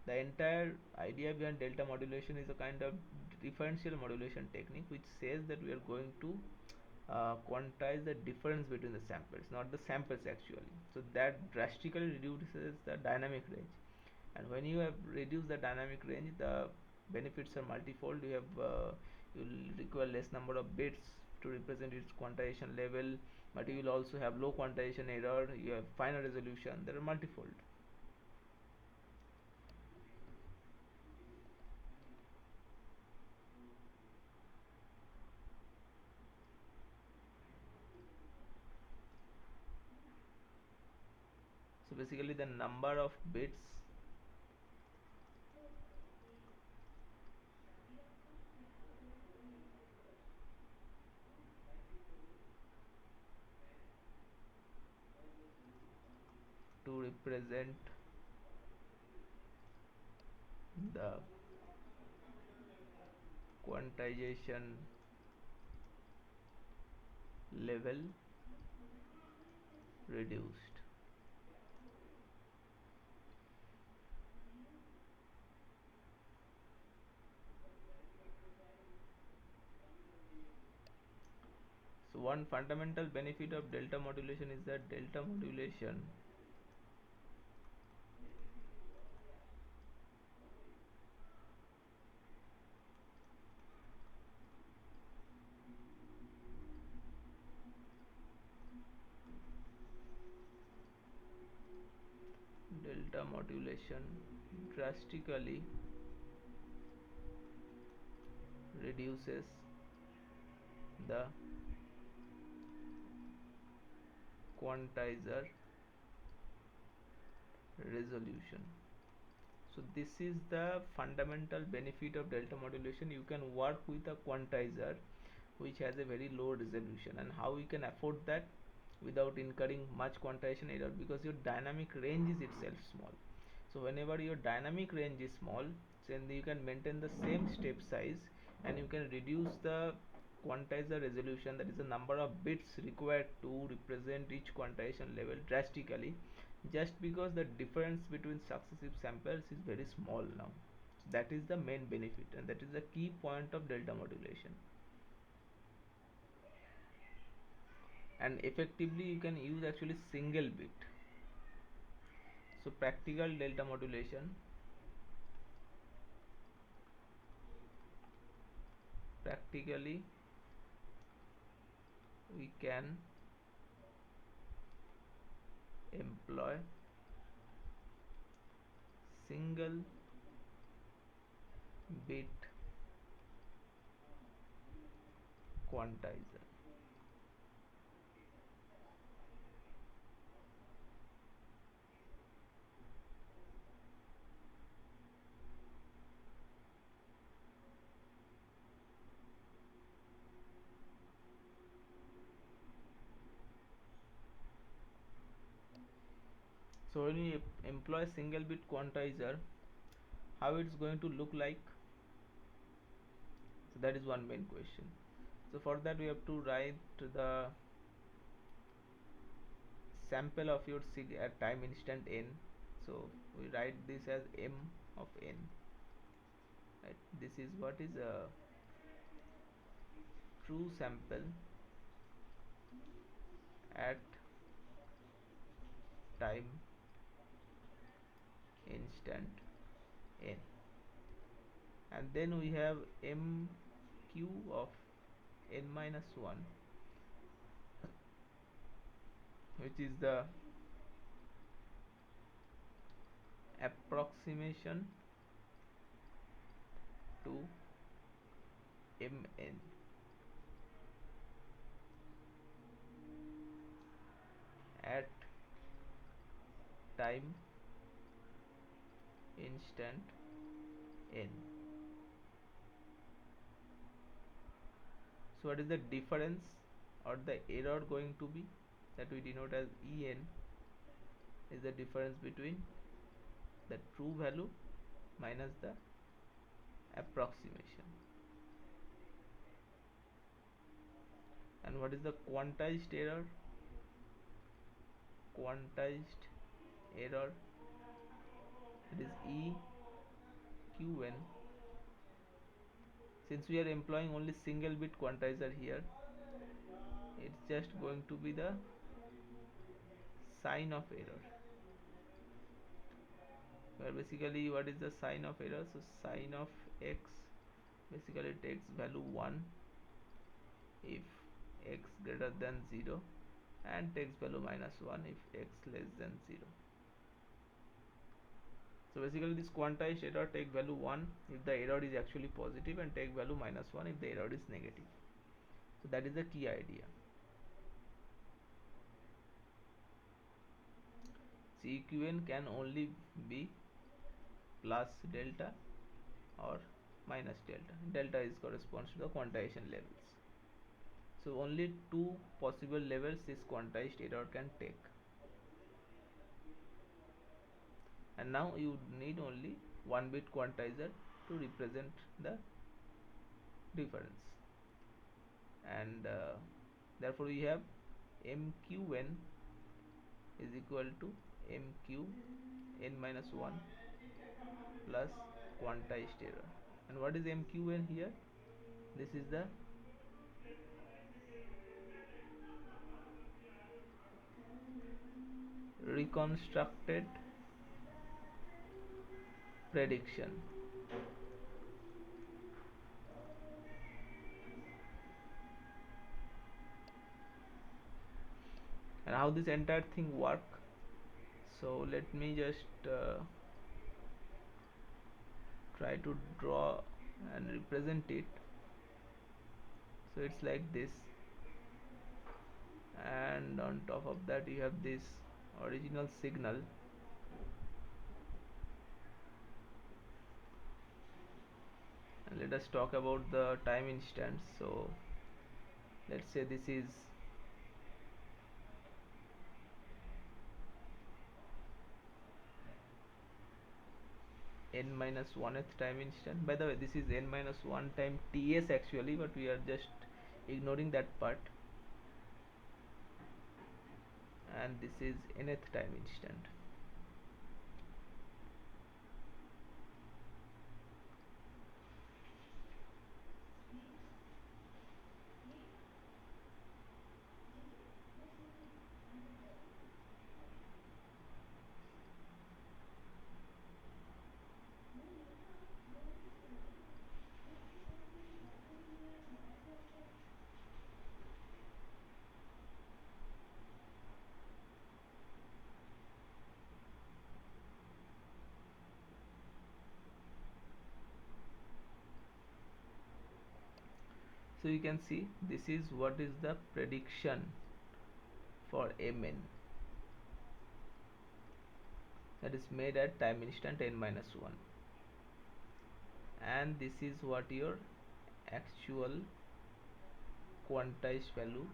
The entire idea behind delta modulation is a kind of differential modulation technique which says that we are going to quantize the difference between the samples, not the samples actually. So that drastically reduces the dynamic range. And when you have reduced the dynamic range, the benefits are multifold. You will require less number of bits to represent its quantization level, but you will also have low quantization error, you have finer resolution. There are multifold. So basically the number of bits to represent the quantization level reduced. So one fundamental benefit of delta modulation is that delta modulation drastically reduces the quantizer resolution. So this is the fundamental benefit of delta modulation. You can work with a quantizer which has a very low resolution. And how you can afford that without incurring much quantization error? Because your dynamic range is itself small. So whenever your dynamic range is small, then you can maintain the same step size and you can reduce the quantizer resolution, that is the number of bits required to represent each quantization level, drastically, just because the difference between successive samples is very small now. So that is the main benefit, and that is the key point of delta modulation. And effectively you can use actually single bit. So practical delta modulation, practically we can employ single bit quantizer. So when you employ single bit quantizer, how it's going to look like? So that is one main question. So for that we have to write the sample of your sig at time instant n. So we write this as m of n, right? This is what is a true sample at time instant n. And then we have mq of n minus 1, which is the approximation to mn. At time instant n. So what is the difference or the error going to be, that we denote as en, is the difference between the true value minus the approximation. And what is the quantized error? Quantized error, it is EQN. Since we are employing only single bit quantizer here, it's just going to be the sign of error, where basically what is the sign of error? So sign of x basically takes value 1 if x greater than 0, and takes value minus 1 if x less than 0. So basically this quantized error take value 1 if the error is actually positive, and take value minus 1 if the error is negative. So that is the key idea. CQN can only be plus delta or minus delta. Delta is corresponds to the quantization levels. So only two possible levels this quantized error can take. And now you need only 1 bit quantizer to represent the difference, and therefore we have mqn is equal to mq n minus 1 plus quantized error. And what is mqn here? This is the reconstructed prediction. And how this entire thing work? So let me just try to draw and represent it. So it's like this, and on top of that you have this original signal, and let us talk about the time instants. So let's say this is n minus 1th time instant. By the way, this is n minus 1 time ts actually, but we are just ignoring that part. And this is nth time instant. So you can see this is what is the prediction for mn, that is made at time instant n minus 1, and this is what your actual quantized value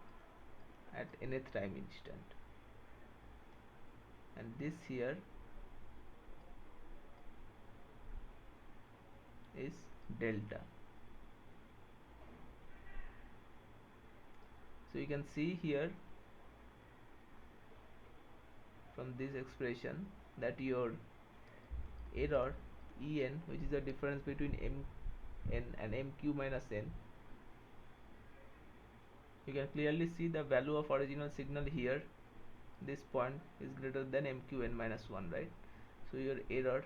at nth time instant, and this here is delta. So you can see here from this expression that your error En, which is the difference between mn and mq minus n, you can clearly see the value of original signal here. This point is greater than mqn minus 1, right? So your error,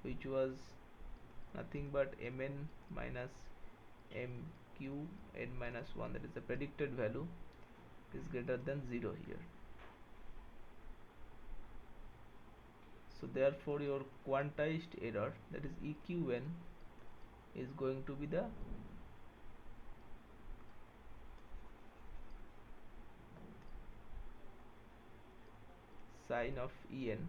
which was nothing but mn minus mqn minus 1, that is the predicted value, is greater than 0 here. So therefore your quantized error, that is eqn, is going to be the sign of En,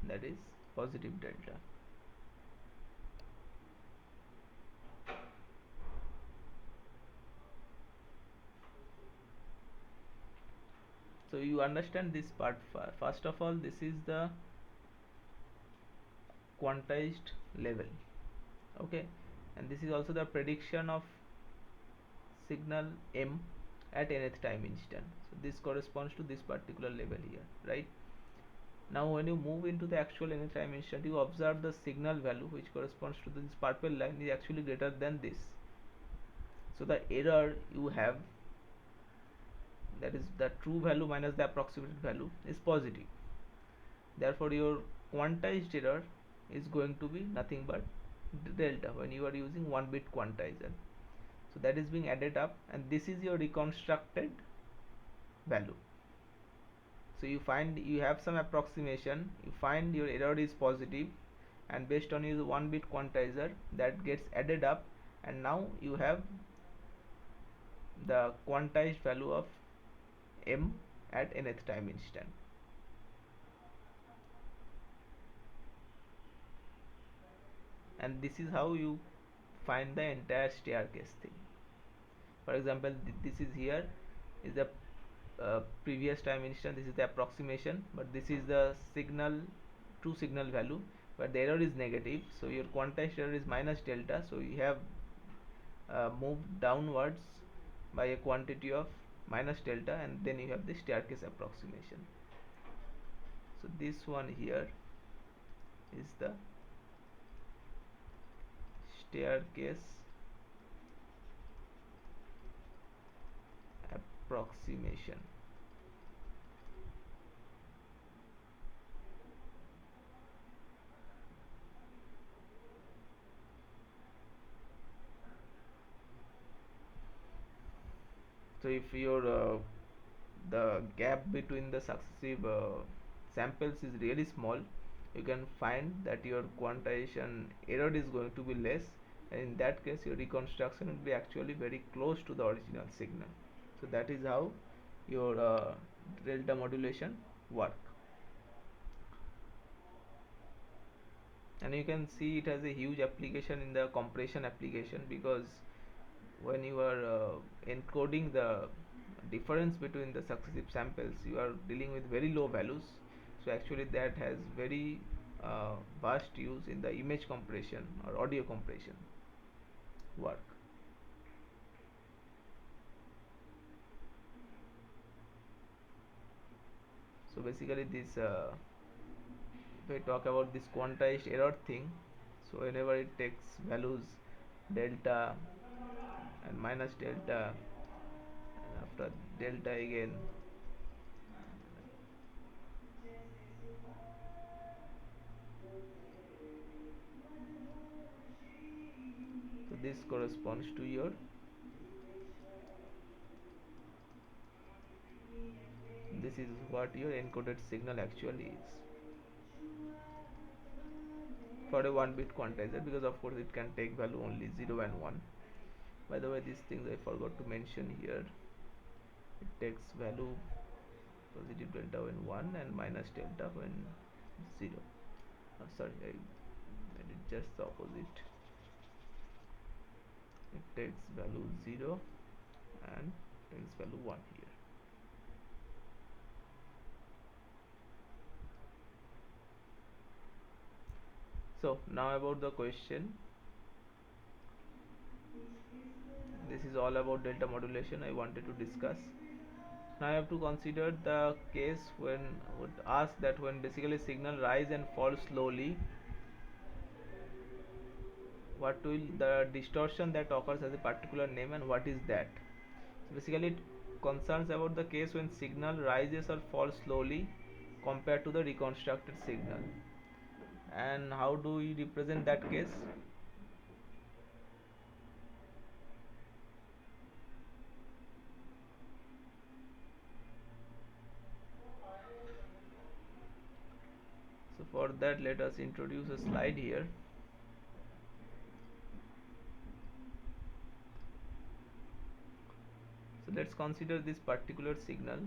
that is positive delta. So you understand this part. First of all, this is the quantized level, okay, and this is also the prediction of signal m at nth time instant. So this corresponds to this particular level here, right? Now when you move into the actual nth time instant, you observe the signal value, which corresponds to this purple line, is actually greater than this. So the error you have, that is the true value minus the approximate value, is positive. Therefore your quantized error is going to be nothing but delta when you are using 1-bit quantizer. So that is being added up, and this is your reconstructed value. So you find you have some approximation, you find your error is positive, and based on your 1-bit quantizer, that gets added up, and now you have the quantized value of m at nth time instant. And this is how you find the entire staircase thing. For example, this is here is the previous time instant, this is the approximation, but this is the signal, true signal value, but the error is negative, so your quantized error is minus delta. So you have moved downwards by a quantity of minus delta, and then you have the staircase approximation. So this one here is the staircase approximation. So if your the gap between the successive samples is really small, you can find that your quantization error is going to be less, and in that case your reconstruction will be actually very close to the original signal. So that is how your delta modulation work. And you can see it has a huge application in the compression application, because when you are encoding the difference between the successive samples, you are dealing with very low values. So actually that has very vast use in the image compression or audio compression work. So basically this if I talk about this quantized error thing, so whenever it takes values delta and minus delta, and after delta again, so this corresponds to your, this is what your encoded signal actually is for a 1-bit quantizer, because of course it can take value only 0 and 1. By the way, these things I forgot to mention here. It takes value positive delta when 1 and minus delta when 0. Sorry, I did just the opposite. It takes value 0 and takes value 1 here. So now about the question. This is all about delta modulation I wanted to discuss. Now I have to consider the case when would ask that when basically signal rise and fall slowly, what will the distortion that occurs as a particular name and what is that. So basically it concerns about the case when signal rises or falls slowly compared to the reconstructed signal. And how do we represent that case? So for that, let us introduce a slide here. So let's consider this particular signal.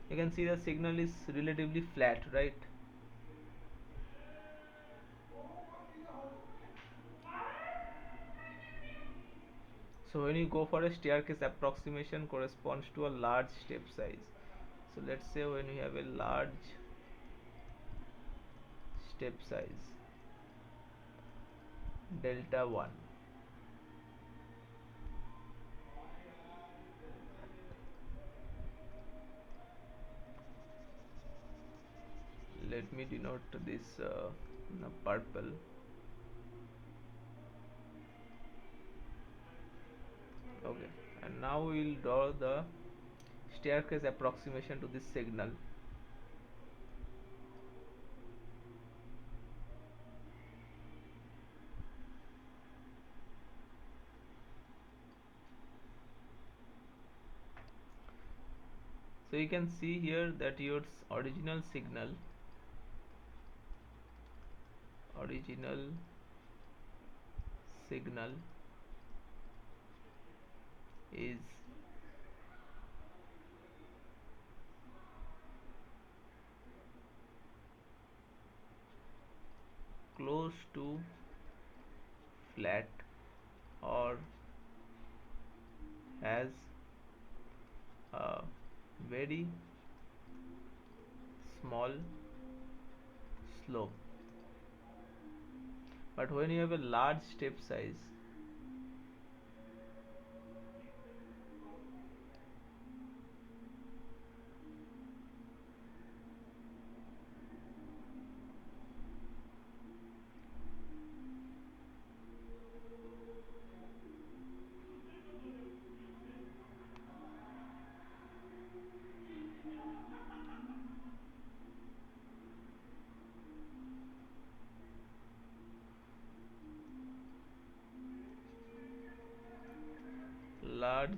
You can see the signal is relatively flat, right? So when you go for a staircase approximation corresponds to a large step size. So let's say when we have a large step size delta 1, let me denote this in a purple. Okay, and now we will draw the staircase approximation to this signal. So you can see here that your original signal is close to flat or has a very small slope. But when you have a large step size, large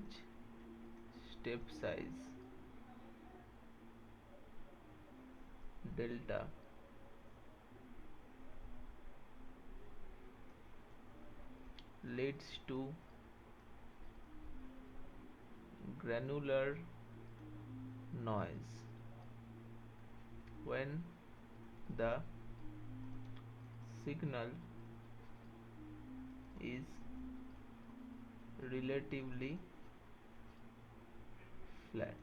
step size delta leads to granular noise when the signal is relatively flat.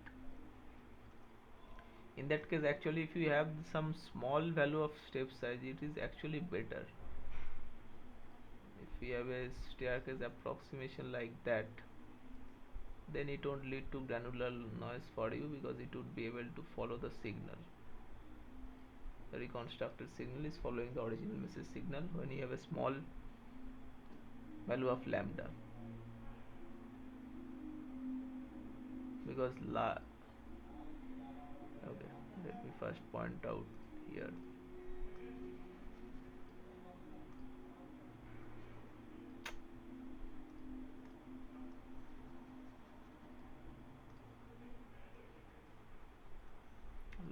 In that case, actually if you have some small value of step size, it is actually better. If we have a staircase approximation like that, then it won't lead to granular noise for you because it would be able to follow the signal. The reconstructed signal is following the original message signal when you have a small value of lambda, because okay, let me first point out here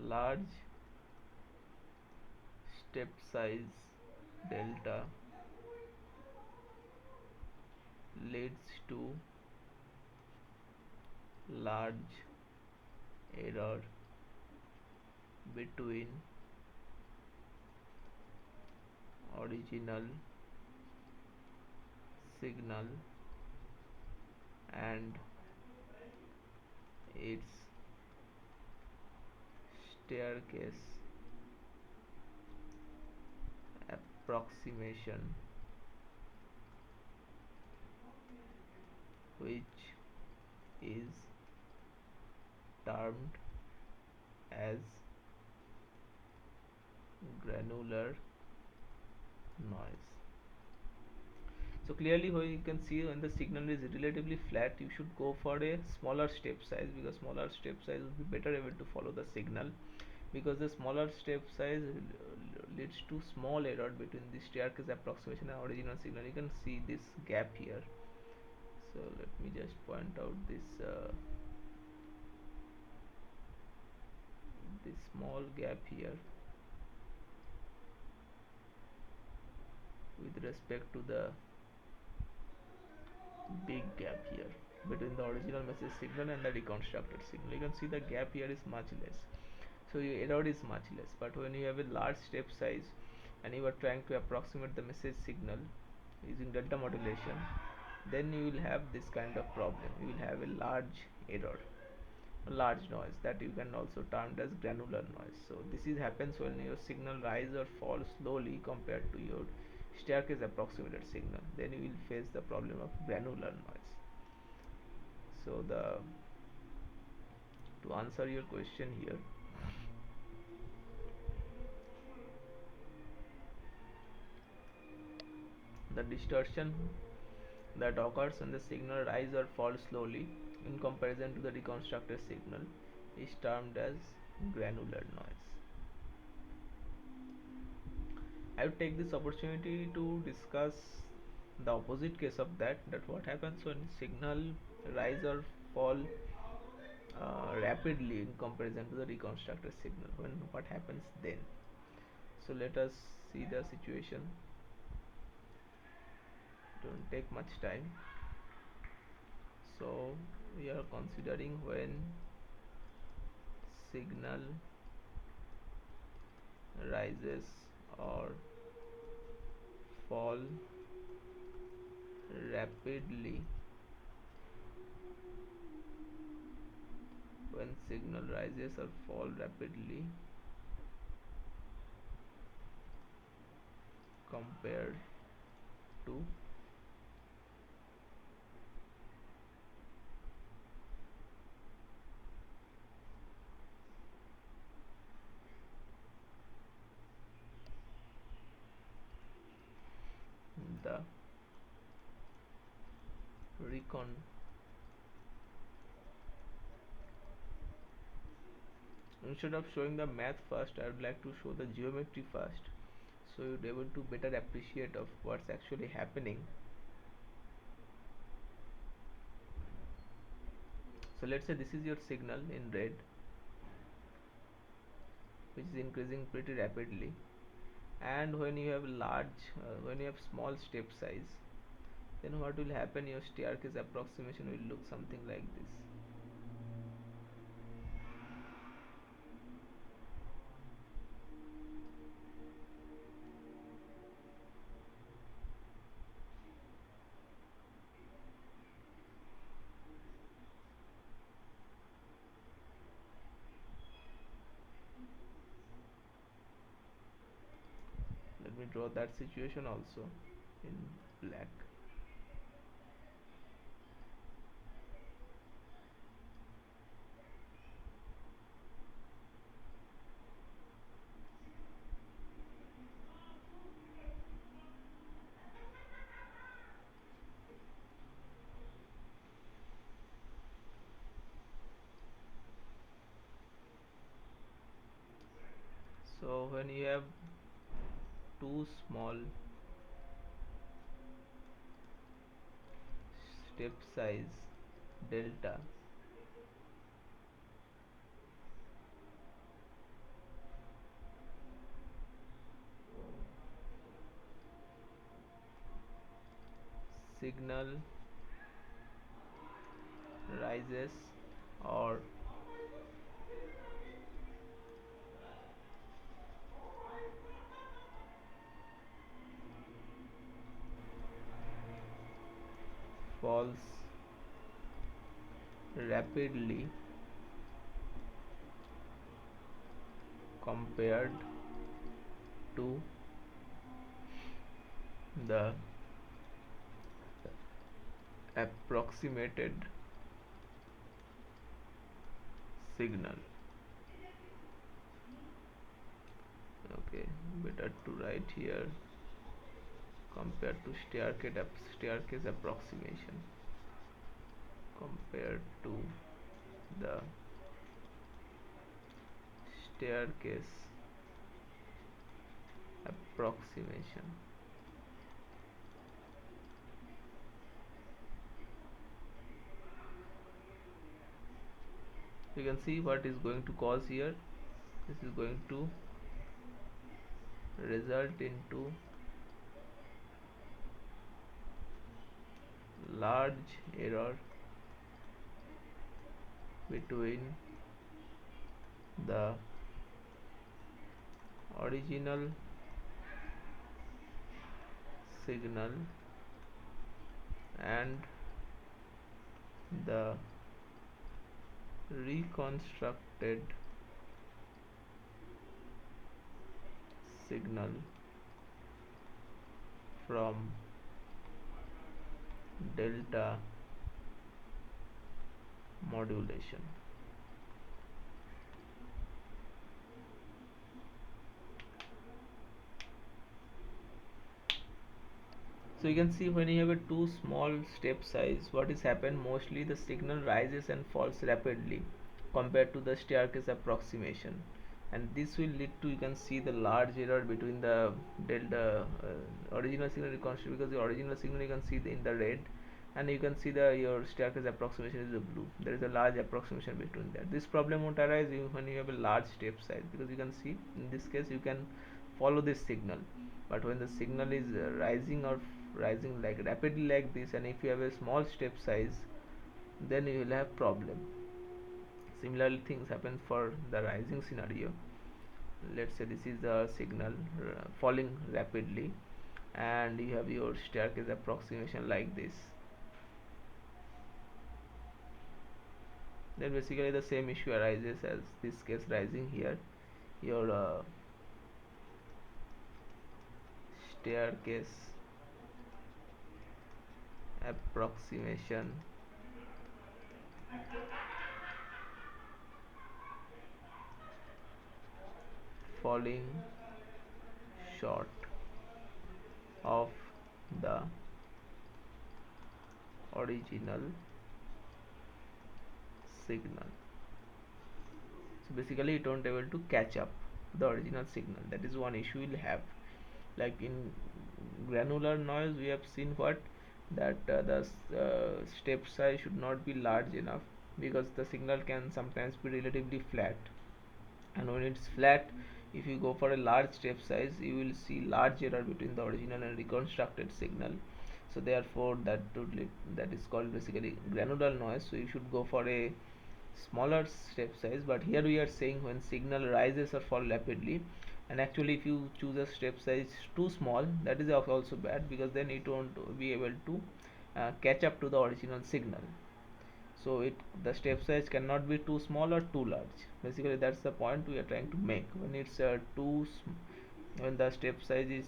large step size delta leads to large error between original signal and its staircase approximation which is termed as granular noise. So clearly here you can see when the signal is relatively flat, you should go for a smaller step size, because smaller step size will be better able to follow the signal, because the smaller step size leads to small error between the staircase approximation and original signal. You can see this gap here. So let me just point out this small gap here with respect to the big gap here between the original message signal and the reconstructed signal. You can see the gap here is much less, so your error is much less. But when you have a large step size and you are trying to approximate the message signal using delta modulation, then you will have this kind of problem. You will have a large error, a large noise, that you can also term as granular noise. So this is happens when your signal rise or fall slowly compared to your staircase approximated signal. Then you will face the problem of granular noise. So the to answer your question here, the distortion that occurs when the signal rise or fall slowly in comparison to the reconstructed signal is termed as granular noise. I would take this opportunity to discuss the opposite case of that what happens when signal rise or fall rapidly in comparison to the reconstructed signal. What happens then? So let us see the situation. Don't take much time. So we are considering when signal rises or fall rapidly, when signal rises or fall rapidly compared to the recon instead of showing the math first, I would like to show the geometry first, so you'd be able to better appreciate of what's actually happening. So let's say this is your signal in red, which is increasing pretty rapidly, and when you have when you have small step size, then what will happen, your staircase approximation will look something like this. Let me draw that situation also in black. So when you have two small step size delta, signal rises or falls rapidly compared to the approximated signal. Okay, better to write here compared to staircase approximation, compared to the staircase approximation. You can see what is going to cause here. This is going to result into large error between the original signal and the reconstructed signal from delta modulation. So you can see when you have a too small step size, what is happened, mostly the signal rises and falls rapidly compared to the staircase approximation, and this will lead to, you can see the large error between the delta original signal reconstruction, because the original signal you can see in the red, and you can see the your staircase approximation is the blue. There is a large approximation between that. This problem won't arise when you have a large step size, because you can see in this case you can follow this signal, but when the signal is rising or rising like rapidly like this, and if you have a small step size, then you will have problem. Similarly things happen for the rising scenario. Let's say this is the signal falling rapidly, and you have your staircase approximation like this, then basically the same issue arises as this case rising here. Your staircase approximation falling short of the original signal. So basically you don't able to catch up the original signal. That is one issue you'll have. Like in granular noise we have seen what, that the step size should not be large enough, because the signal can sometimes be relatively flat, and when it's flat, if you go for a large step size, you will see large error between the original and reconstructed signal. So therefore that is called basically granular noise. So you should go for a smaller step size, but here we are saying when signal rises or fall rapidly, and actually if you choose a step size too small, that is also bad, because then it won't be able to catch up to the original signal. So the step size cannot be too small or too large. Basically that's the point we are trying to make. When it's when the step size is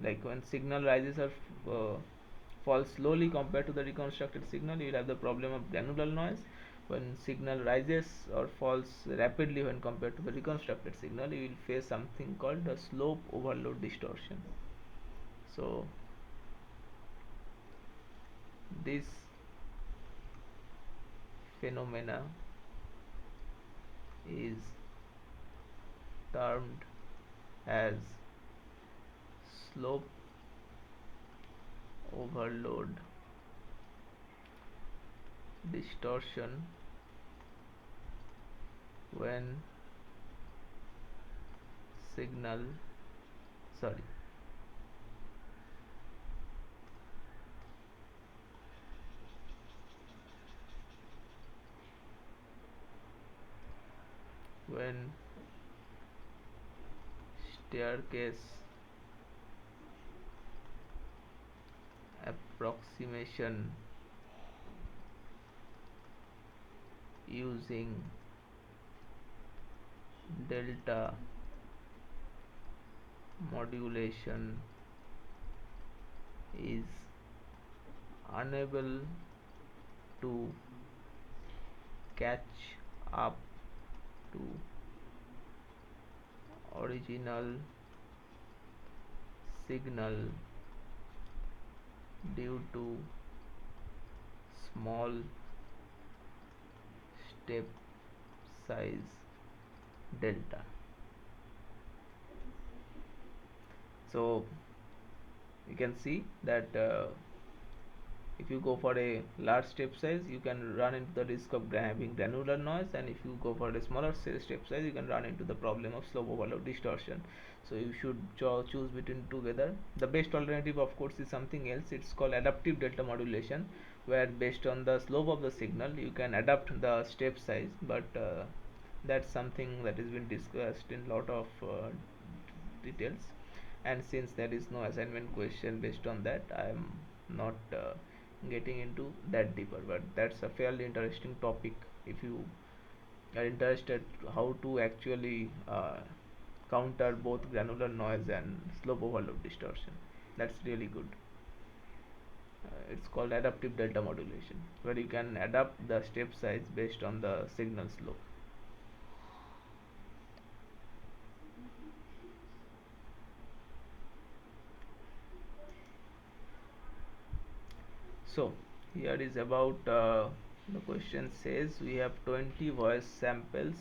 like when signal rises or falls slowly compared to the reconstructed signal, you will have the problem of granular noise. When signal rises or falls rapidly when compared to the reconstructed signal, you will face something called the slope overload distortion. So this phenomena is termed as slope overload distortion when signal sorry when staircase approximation using delta modulation is unable to catch up to original signal due to small step size delta. So you can see that if you go for a large step size, you can run into the risk of having granular noise, and if you go for a smaller step size, you can run into the problem of slope overload distortion. So you should choose between together. The best alternative, of course, is something else. It's called adaptive delta modulation, where based on the slope of the signal you can adapt the step size, but that's something that has been discussed in lot of details, and since there is no assignment question based on that, I am not getting into that deeper, but that's a fairly interesting topic if you are interested how to actually counter both granular noise and slope overload distortion. That's really good. It's called adaptive delta modulation, where you can adapt the step size based on the signal slope. So here is about the question says we have 20 voice samples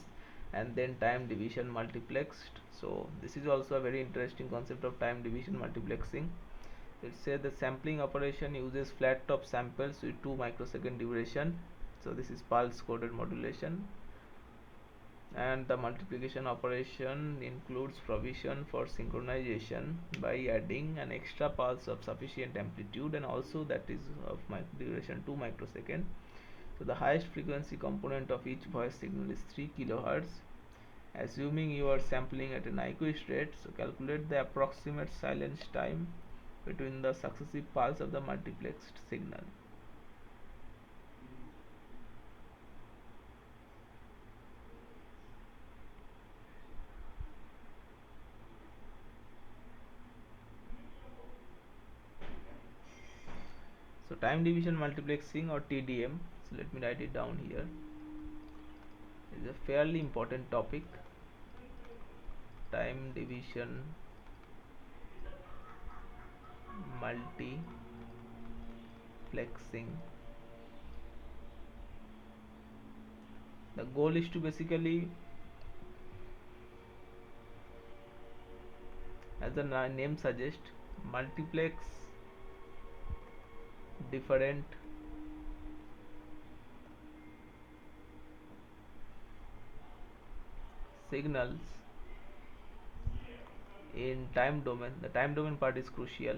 and then time division multiplexed. So this is also a very interesting concept of time division multiplexing. It says the sampling operation uses flat top samples with 2 microsecond duration. So this is pulse coded modulation, and the multiplication operation includes provision for synchronization by adding an extra pulse of sufficient amplitude, and also that is of duration 2 microsecond. So the highest frequency component of each voice signal is 3 kilohertz. Assuming you are sampling at a Nyquist rate, so calculate the approximate silence time between the successive pulse of the multiplexed signal. So time division multiplexing, or TDM, so let me write it down here, is a fairly important topic. Time division multiplexing. The goal is to basically, as the name suggests, multiplex different signals in time domain. The time domain part is crucial.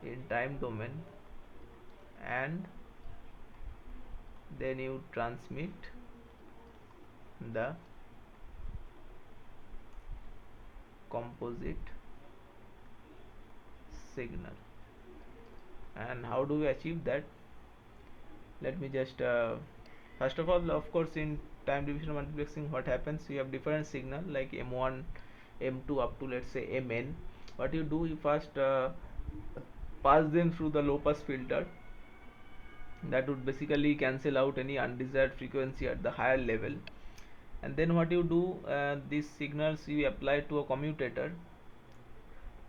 In time domain, and then you transmit the composite signal. And how do we achieve that? Let me just first of all, of course, in time division multiplexing, what happens, you have different signal like m1, m2 up to, let's say, mn. What you do, you first pass them through the low pass filter. That would basically cancel out any undesired frequency at the higher level, and then what you do, these signals you apply to a commutator,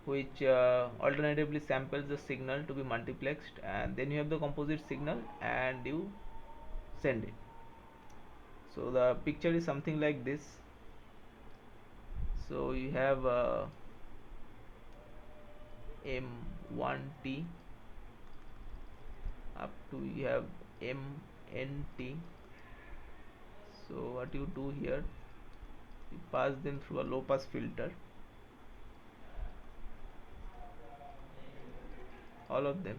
which alternatively samples the signal to be multiplexed, and then you have the composite signal and you send it. So the picture is something like this. So you have m1t up to, you have mnt. So what you do here, you pass them through a low pass filter, all of them,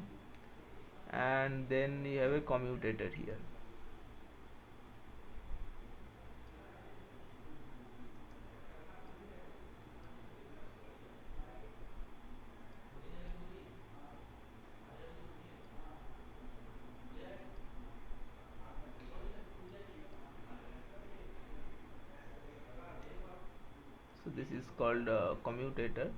and then you have a commutator here. So this is called commutator.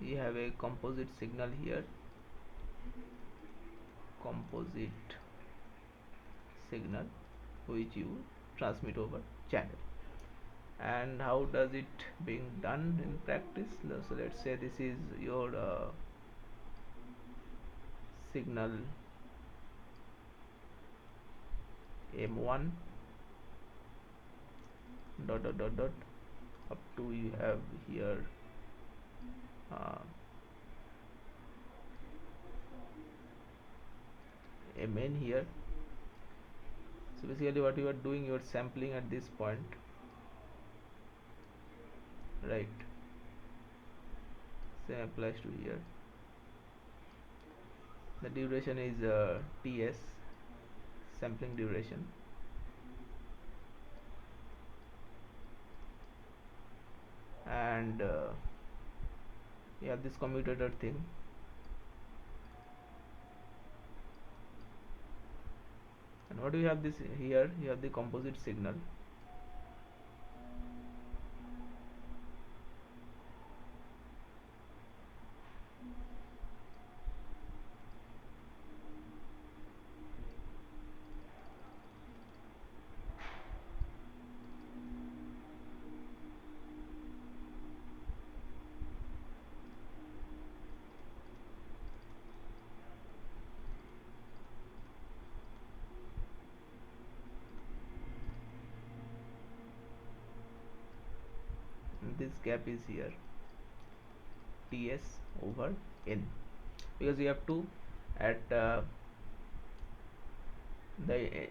you have a composite signal here, composite signal, which you transmit over channel. And how does it being done in practice? So let's say this is your signal m1 dot dot dot dot up to you have here uh, mn here. So basically what you are doing, you are sampling at this point, right? Same applies to here. The duration is ts, sampling duration, and you have this commutator thing. And what do you have this here? You have the composite signal. And this gap is here, ts over n, because you have to at the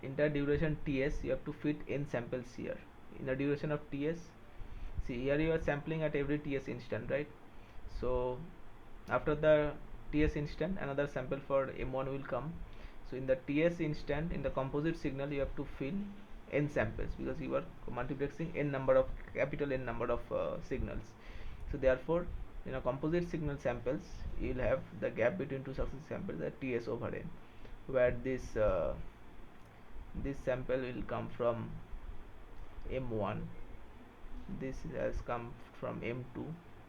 entire duration ts, you have to fit n samples here. In the duration of ts, see here you are sampling at every ts instant, right? So after the ts instant, another sample for m1 will come. So in the ts instant, in the composite signal, you have to fill n samples, because you are multiplexing n number of capital N number of signals. So therefore in a composite signal samples, you will have the gap between two successive samples at ts over n, where this sample will come from m1, this has come from m2,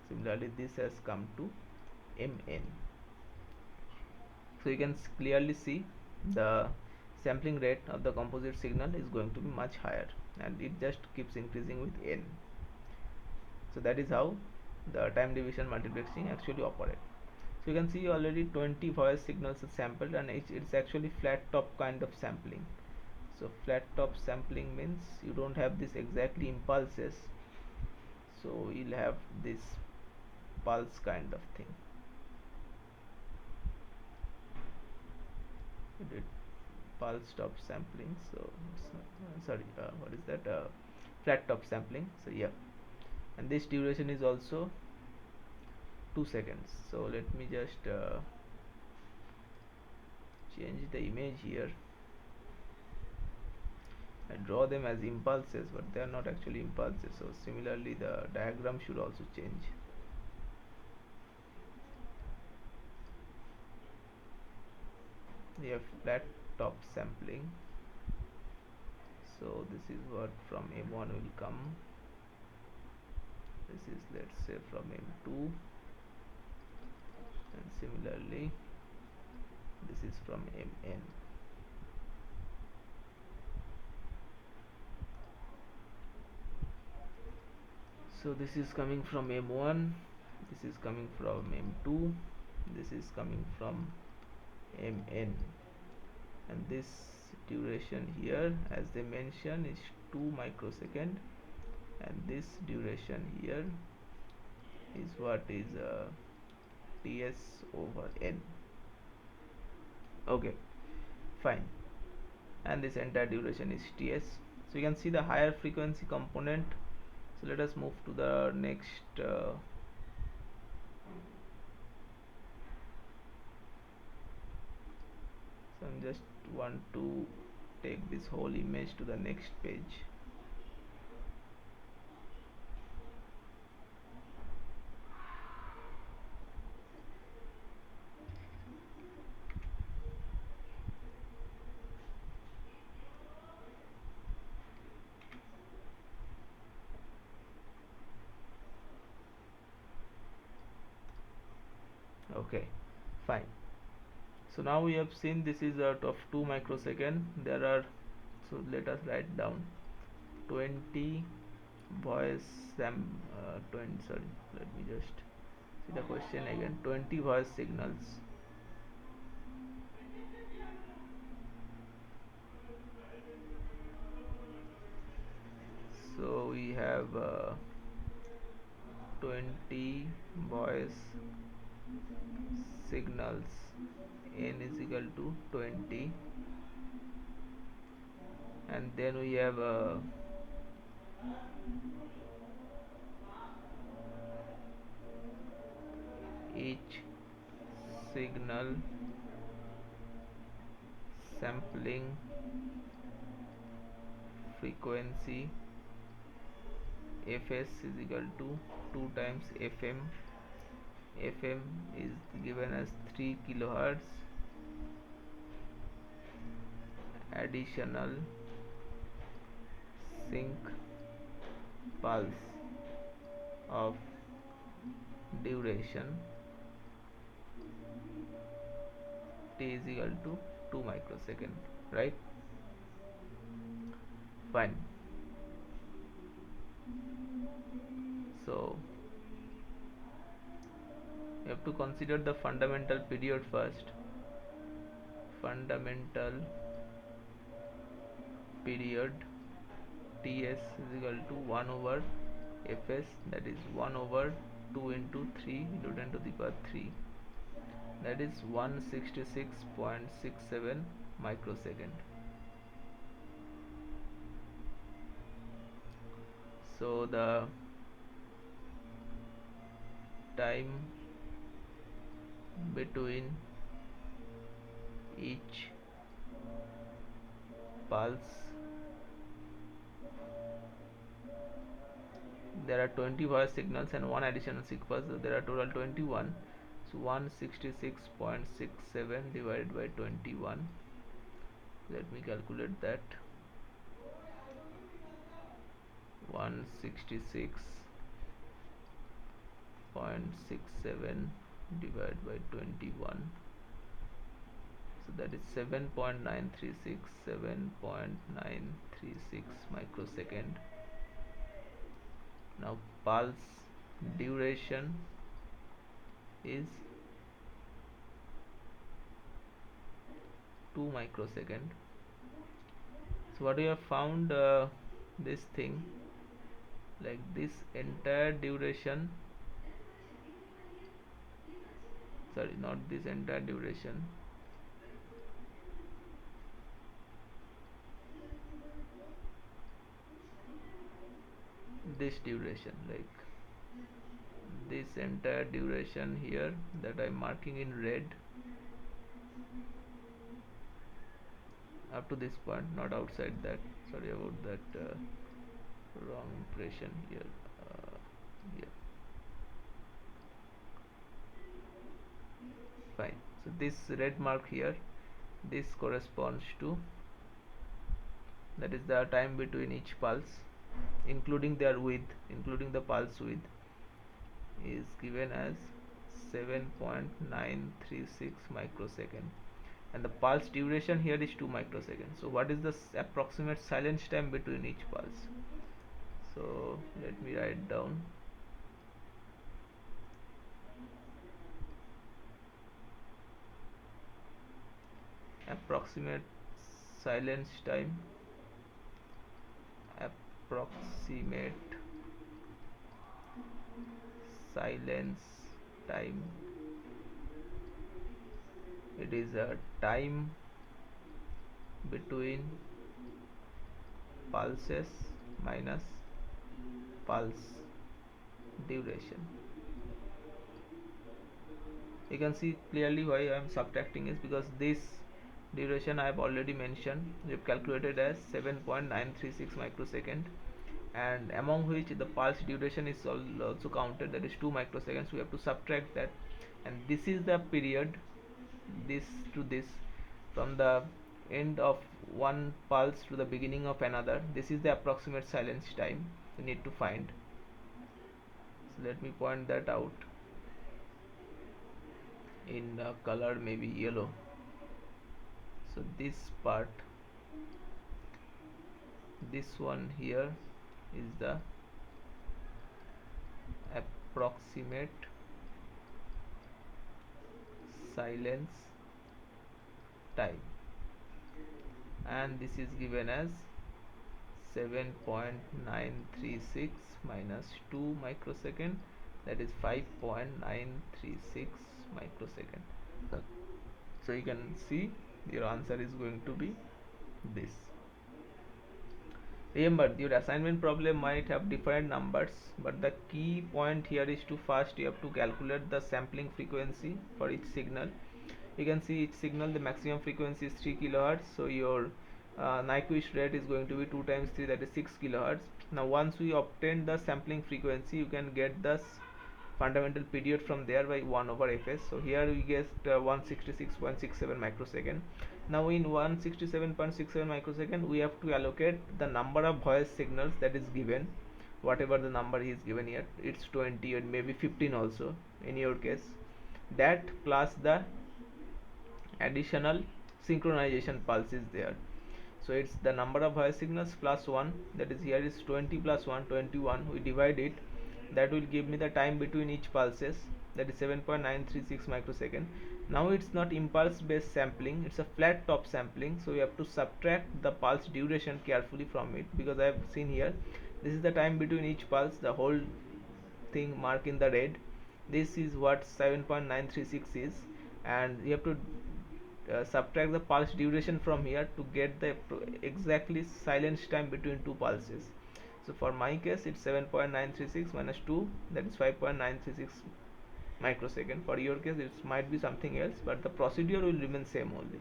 similarly this has come to mn. So you can clearly see the sampling rate of the composite signal is going to be much higher, and it just keeps increasing with n. So that is how the time division multiplexing actually operates. So you can see already 20 voice signals are sampled, and it's actually flat top kind of sampling. So flat top sampling means you don't have this exactly impulses, so you'll have this pulse kind of thing. You did pulse top sampling, so sorry, what is that, flat top sampling. So yeah, and this duration is also 2 seconds. So let me just change the image here. I draw them as impulses, but they are not actually impulses. So similarly the diagram should also change. We have flat top sampling, so this is what from m1 will come, this is, let's say, from m2, and similarly this is from mn. So this is coming from m1, this is coming from m2, this is coming from mn, and this duration here, as they mention, is 2 microsecond, and this duration here is what is ts over n. Okay, fine, and this entire duration is ts. So you can see the higher frequency component. So let us move to the next so I'm just want to take this whole image to the next page. Okay, fine. So now we have seen this is out of 2 microsecond. There are, so let us write down 20 voice 20, sorry, let me just see the question again. 20 voice signals. So we have 20 voice signals, n is equal to 20, and then we have each signal sampling frequency fs is equal to 2 times fm. Fm is given as 3 kilohertz additional sync pulse of duration t is equal to 2 microsecond, right? Fine. So you have to consider the fundamental period first. Fundamental period ts is equal to 1 over fs, that is 1 over 2 into 3 into 10 to the power 3, that is 166.67 microsecond. So the time between each pulse, there are 20 voice signals and one additional sync pulse, so there are total 21. So 166.67 divided by 21, let me calculate that. 166.67 divided by 21, so that is 7.936 microsecond. Now pulse duration is 2 microsecond. So what we have found, this thing, like this entire duration, sorry, not this entire duration, this duration, like this entire duration here that I'm marking in red up to this point, not outside that, sorry about that, wrong impression here, yeah, fine. So this red mark here, this corresponds to, that is the time between each pulse, including their width, including the pulse width, is given as 7.936 microsecond, and the pulse duration here is 2 microseconds. So what is the approximate silence time between each pulse? So let me write down. Approximate silence time, approximate silence time, it is a time between pulses minus pulse duration. You can see clearly why I am subtracting is because this duration I have already mentioned, we have calculated as 7.936 microsecond, and among which the pulse duration is also counted, that is 2 microseconds. We have to subtract that, and this is the period, this to this, from the end of one pulse to the beginning of another. This is the approximate silence time we need to find. So let me point that out. in color maybe yellow. So this part, this one here is the approximate silence time, and this is given as 7.936 minus 2 microsecond, that is 5.936 microsecond. so, so you can see your answer is going to be this. Remember, your assignment problem might have different numbers, but the key point here is to first you have to calculate the sampling frequency for each signal. You can see each signal the maximum frequency is 3 kilohertz, so your Nyquist rate is going to be 2 times 3, that is 6 kilohertz. Now once we obtain the sampling frequency, you can get the fundamental period from there by 1 over fs. So here we get 166.67 microsecond. Now in 167.67 microsecond we have to allocate the number of voice signals that is given, whatever the number is given here, it's 20 or maybe 15 also in your case, that plus the additional synchronization pulse is there. So it's the number of voice signals plus 1, that is here is 20 plus 1, 21. We divide it, that will give me the time between each pulses, that is 7.936 microsecond. Now it's not impulse based sampling, it's a flat top sampling, so we have to subtract the pulse duration carefully from it, because I have seen here this is the time between each pulse, the whole thing marked in the red. This is what 7.936 is, and you have to subtract the pulse duration from here to get the exactly silence time between two pulses. So for my case it's 7.936 minus 2, that is 5.936 microsecond. For your case it might be something else, but the procedure will remain same only.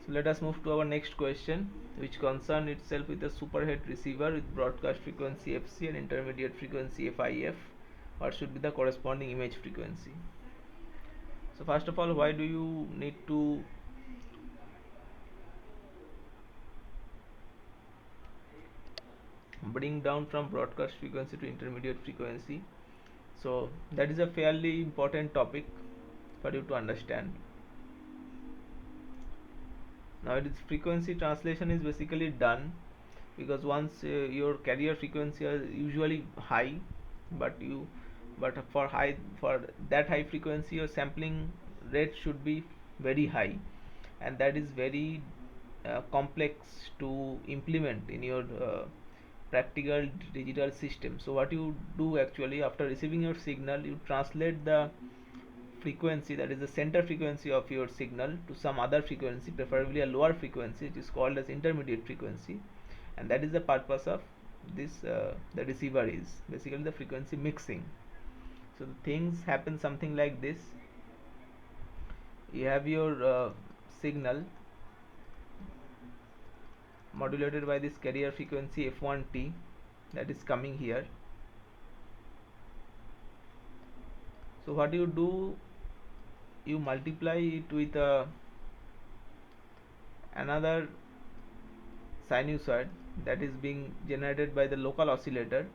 So let us move to our next question, which concern itself with a superhead receiver with broadcast frequency FC and intermediate frequency FIF. What should be the corresponding image frequency? So first of all, why do you need to bring down from broadcast frequency to intermediate frequency? So that is a fairly important topic for you to understand. Now it is frequency translation is basically done because once your carrier frequency is usually high, but for that high frequency your sampling rate should be very high, and that is very complex to implement in your practical digital system. So what you do actually, after receiving your signal, you translate the frequency, that is the center frequency of your signal, to some other frequency, preferably a lower frequency, which is called as intermediate frequency, and that is the purpose of this the receiver is basically the frequency mixing. So the things happen something like this. You have your signal modulated by this carrier frequency f1t that is coming here. So what you do, you multiply it with another sinusoid that is being generated by the local oscillator.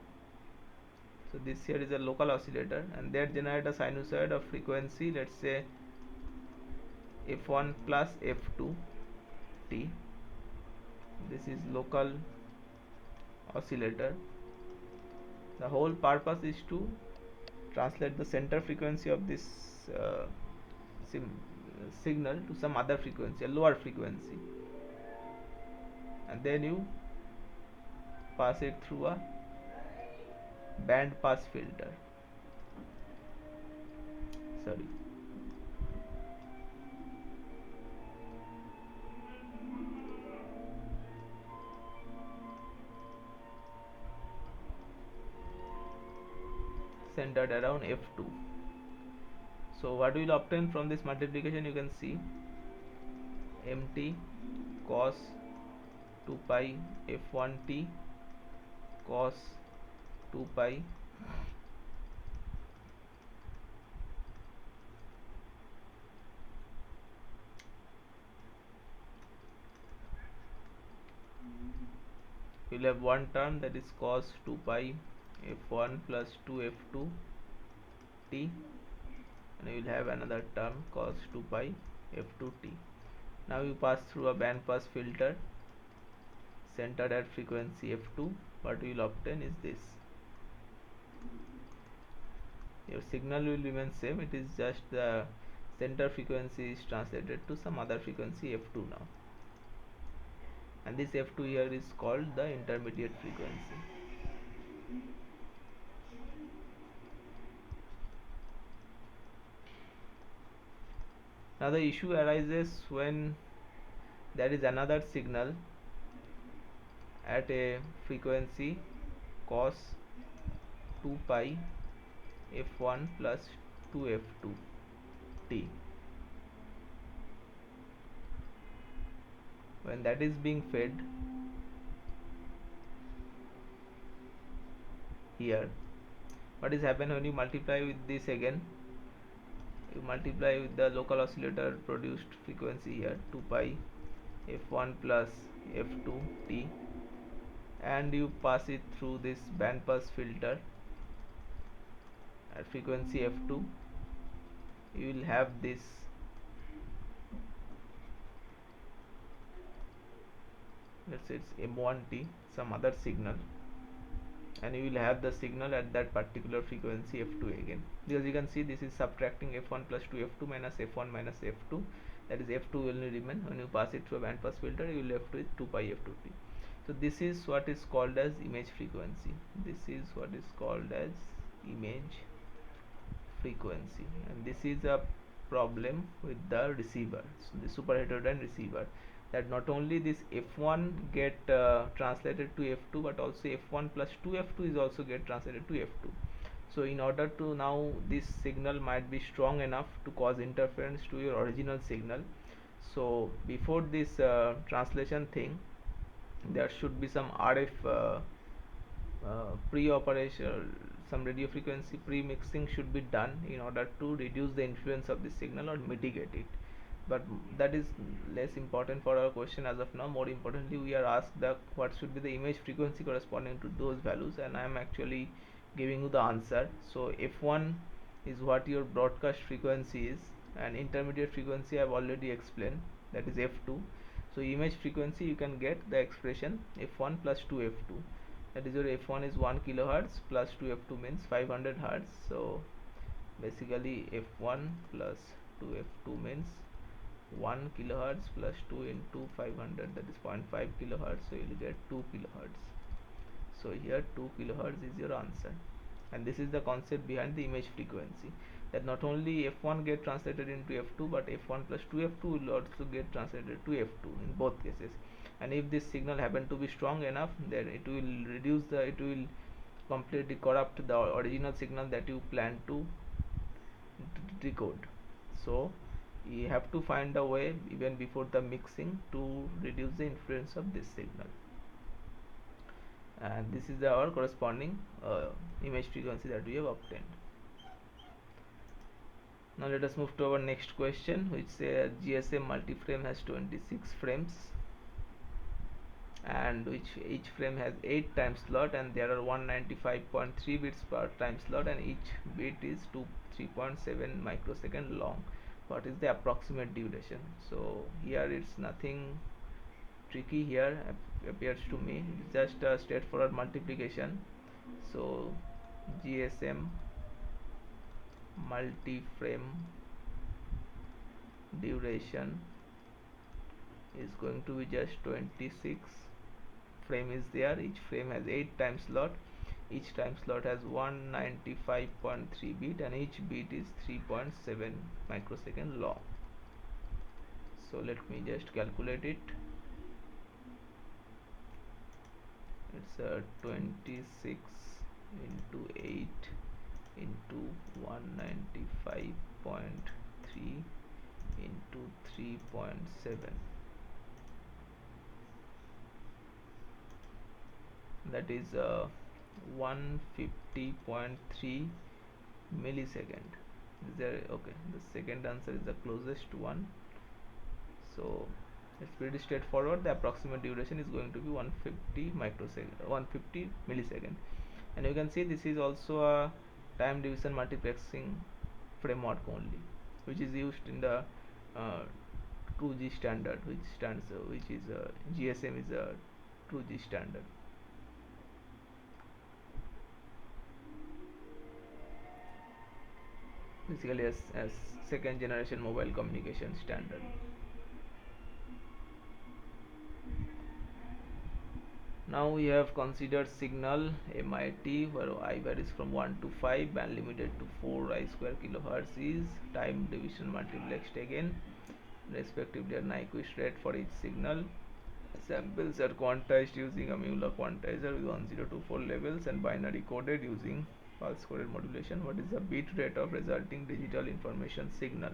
So this here is a local oscillator, and that generate a sinusoid of frequency, let's say f1 plus f2 t. This is local oscillator. The whole purpose is to translate the center frequency of this signal to some other frequency, a lower frequency, and then you pass it through a band pass filter. Sorry. Centered around f2. So what we will obtain from this multiplication, you can see mt cos 2 pi f1t cos 2 pi we will have one term, that is cos 2 pi f1 plus 2 f2 t and you will have another term cos 2 pi f2t. Now you pass through a band pass filter centered at frequency f2. What you will obtain is this. Your signal will remain same, it is just the center frequency is translated to some other frequency f2 now, and this f2 here is called the intermediate frequency. Now the issue arises when there is another signal at a frequency cos 2 pi f1 plus 2f2 t. When that is being fed here, what is happen when you multiply with this again? You multiply with the local oscillator produced frequency here 2 pi f1 plus f2 t, and you pass it through this band pass filter at frequency f2. You will have this let's say it's m1t, some other signal, and you will have the signal at that particular frequency f2 again, because you can see this is subtracting f1 plus 2f2 minus f1 minus f2, that is f2 will only remain. When you pass it through a band pass filter, you will left with 2 pi f2t. So this is what is called as image frequency. This is what is called as image frequency, and this is a problem with the receiver, so the superheterodyne receiver, that not only this f1 get translated to f2, but also f1 plus 2f2 is also get translated to f2. So in order to now this signal might be strong enough to cause interference to your original signal, so before this translation thing, there should be some RF pre-operation, some radio frequency pre-mixing should be done in order to reduce the influence of the signal or mitigate it. But that is less important for our question as of now. More importantly, we are asked the what should be the image frequency corresponding to those values, and I am actually giving you the answer. So f1 is what your broadcast frequency is, and intermediate frequency I have already explained, that is f2. So image frequency, you can get the expression f1 plus 2f2, that is your f1 is 1 kilohertz plus 2f2 means 500 hertz. So basically f1 plus 2f2 means 1 kilohertz plus 2 into 500, that is 0.5 kilohertz, so you will get 2 kilohertz. So here 2 kilohertz is your answer, and this is the concept behind the image frequency, that not only f1 get translated into f2, but f1 plus 2f2 will also get translated to f2 in both cases. And if this signal happen to be strong enough, then it will reduce the, it will completely corrupt the original signal that you plan to decode. So you have to find a way even before the mixing to reduce the influence of this signal, and this is our corresponding image frequency that we have obtained. Now let us move to our next question, which says GSM multi-frame has 26 frames, and which each frame has 8 time slot, and there are 195.3 bits per time slot, and each bit is 3.7 microsecond long. What is the approximate duration? So here it's nothing tricky here, appears to me, it's just a straightforward multiplication. So GSM multi-frame duration is going to be just 26 frame is there, each frame has 8 time slot, each time slot has 195.3 bit, and each bit is 3.7 microsecond long. So let me just calculate it. It's 26 into 8 into 195.3 into 3.7, that is 150.3 millisecond. Is there, okay, the second answer is the closest one, so it's pretty straightforward. The approximate duration is going to be 150 microsecond, 150 millisecond. And you can see this is also a time division multiplexing framework only, which is used in the uh, 2G standard, which is GSM is a 2G standard. Basically, as second generation mobile communication standard. Now we have considered signal MIT, where I varies from 1 to 5, band limited to 4 I square kilohertz is time division multiplexed again, respectively a Nyquist rate for each signal. Samples are quantized using a Mueller quantizer with 1024 levels and binary coded using pulse coded modulation. What is the bit rate of resulting digital information signal?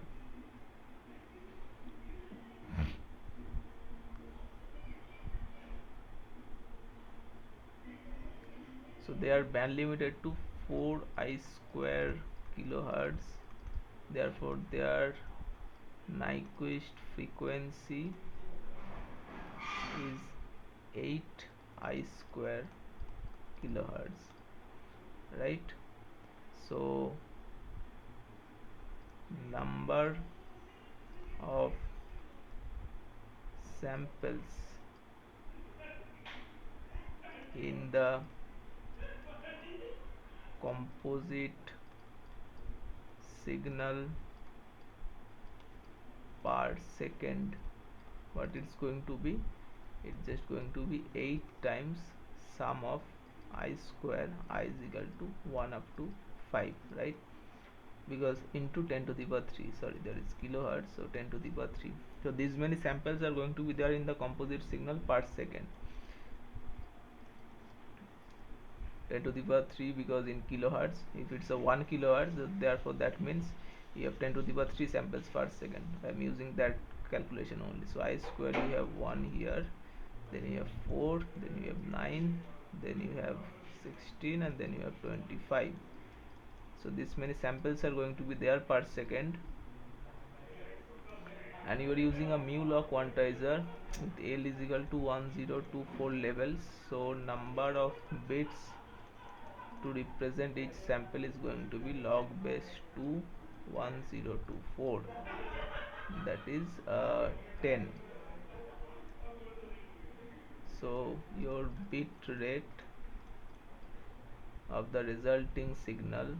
So they are band limited to 4 I square kilohertz, therefore their Nyquist frequency is 8 I square kilohertz, right? So number of samples in the composite signal per second, what it's going to be, it's just going to be 8 times sum of I square, I is equal to 1 up to 5, right? Because into 10 to the power 3, sorry, there is kilohertz, so 10 to the power 3, so these many samples are going to be there in the composite signal per second. 10 to the power 3, because in kilohertz, if it's a 1 kilohertz, therefore that means you have 10 to the power 3 samples per second. I'm using that calculation only. So I square, you have 1 here, then you have 4, then you have 9, then you have 16, and then you have 25. So this many samples are going to be there per second, and you are using a mu law quantizer with L is equal to 1024 levels. So number of bits to represent each sample is going to be log base 2 1024, that is 10. So your bit rate of the resulting signal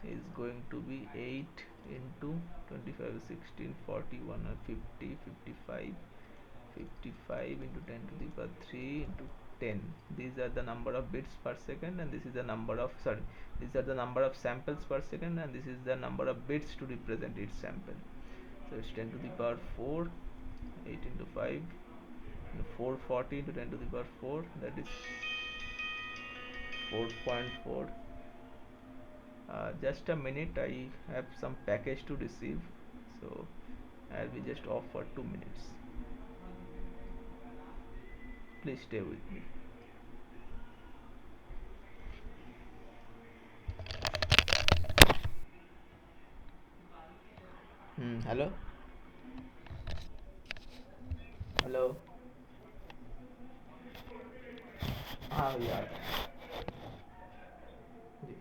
is going to be 8 into 25, 16, 41, 50, 55, 55 into 10 to the power 3 into 10. These are the number of bits per second, and this is the number of, sorry, these are the number of samples per second, and this is the number of bits to represent each sample. So it's 10 to the power 4, 8 into 5, 440 into 10 to the power 4, that is 4.4. Just a minute, I have some package to receive, so I'll be just off for 2 minutes. Please stay with me. Hello. Hello. हाँ यार जी.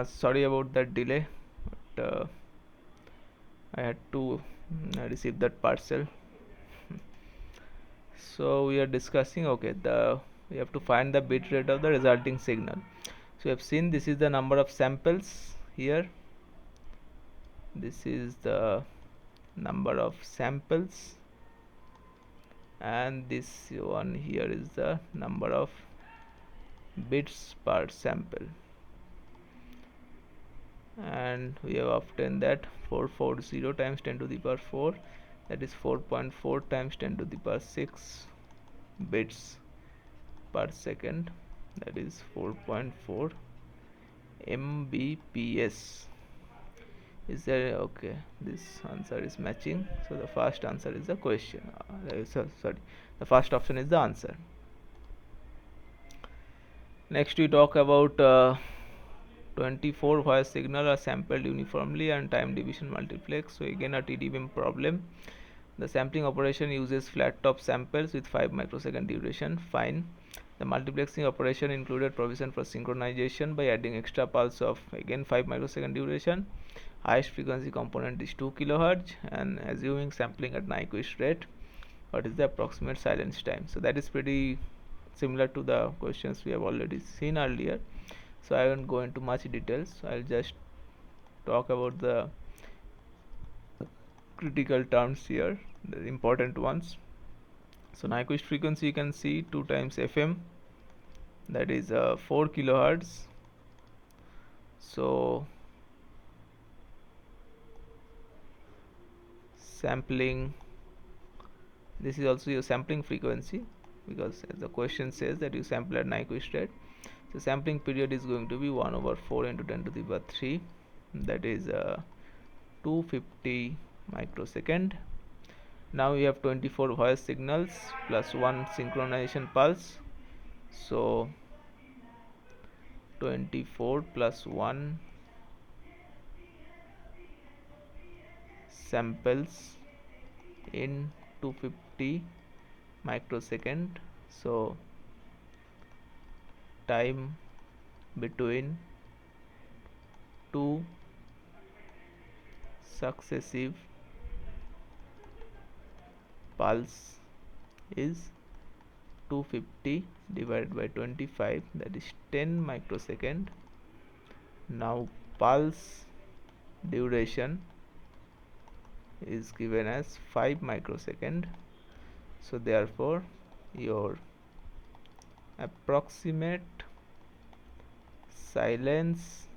Sorry about that delay, but I had to receive that parcel. So we are discussing, okay, the we have to find the bit rate of the resulting signal. So we have seen this is the number of samples here. This is the number of samples, and this one here is the number of bits per sample, and we have obtained that 440 times 10 to the power 4, that is 4.4 times 10 to the power 6 bits per second, that is 4.4 mbps. Is there, okay, this answer is matching, so the first answer is the question, sorry, the first option is the answer. Next we talk about 24 voice signal are sampled uniformly and time division multiplex. So again a TDM problem. The sampling operation uses flat top samples with 5 microsecond duration. Fine. The multiplexing operation included provision for synchronization by adding extra pulse of again 5 microsecond duration. Highest frequency component is 2 kHz, and assuming sampling at Nyquist rate, what is the approximate silence time? So that is pretty similar to the questions we have already seen earlier, so I won't go into much details. I'll just talk about the critical terms here, the important ones. So Nyquist frequency you can see 2 times FM, that is 4 kilohertz. So sampling, this is also your sampling frequency, because as the question says that you sample at Nyquist rate. So sampling period is going to be 1 over 4 into 10 to the power 3, that is 250 microsecond. Now we have 24 voice signals plus 1 synchronization pulse, so 24 plus 1 samples in 250 microsecond. So time between two successive pulse is 250 divided by 25, that is 10 microsecond. Now pulse duration is given as 5 microsecond, so therefore your approximate silence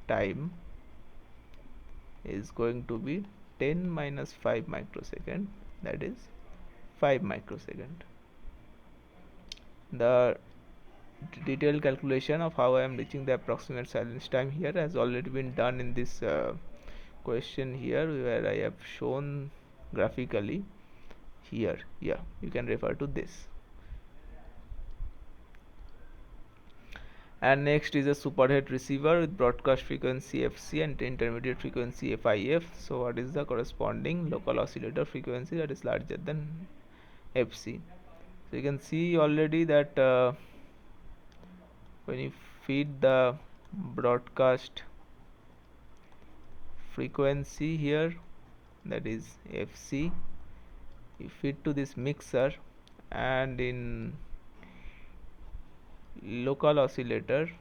time is going to be 10 minus 5 microsecond, that is 5 microsecond. The detailed calculation of how I am reaching the approximate silence time here has already been done in this question here, where I have shown graphically here. Yeah, you can refer to this. And next is a superhead receiver with broadcast frequency FC and intermediate frequency FIF. So what is the corresponding local oscillator frequency that is larger than FC? So you can see already that when you feed the broadcast frequency here, that is FC, you feed to this mixer, and in local oscillator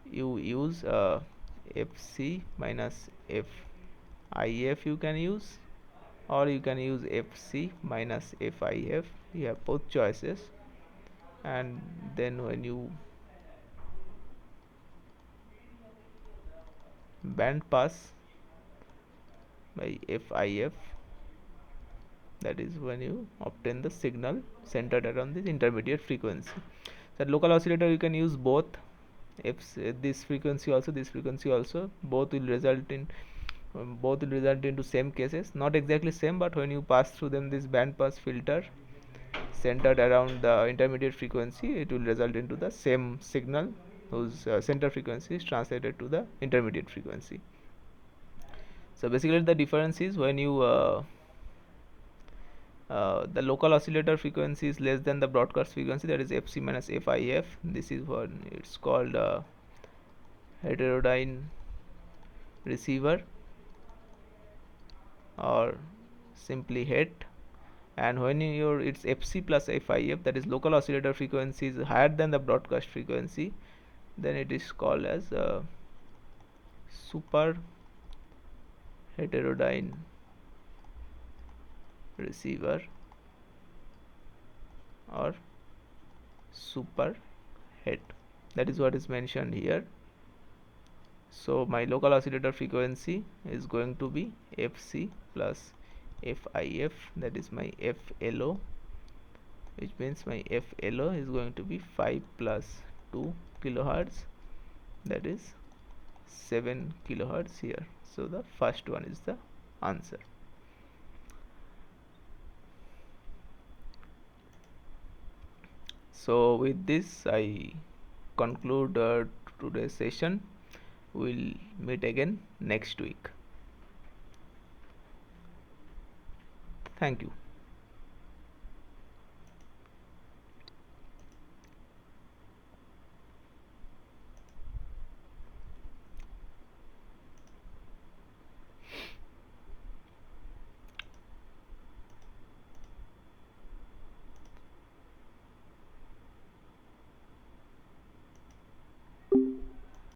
you use FC minus FIF you can use, or you can use FC minus FIF. You have both choices, and then when you band pass by FIF, that is when you obtain the signal centered around this intermediate frequency. That local oscillator you can use both, this frequency also, this frequency also, both will result into same cases, not exactly same, but when you pass through them this band pass filter centered around the intermediate frequency, it will result into the same signal whose center frequency is translated to the intermediate frequency. So basically the difference is when you The local oscillator frequency is less than the broadcast frequency, that is fc minus fif. This is what it's called heterodyne receiver, or simply het. And when your it's fc plus fif, that is local oscillator frequency, is higher than the broadcast frequency, then it is called as super heterodyne receiver or super het. That is what is mentioned here. So my local oscillator frequency is going to be fc plus fif, that is my flo, which means my flo is going to be 5 plus 2 kilohertz, that is 7 kilohertz here. So the first one is the answer. So with this I conclude today's session. We'll meet again next week. Thank you.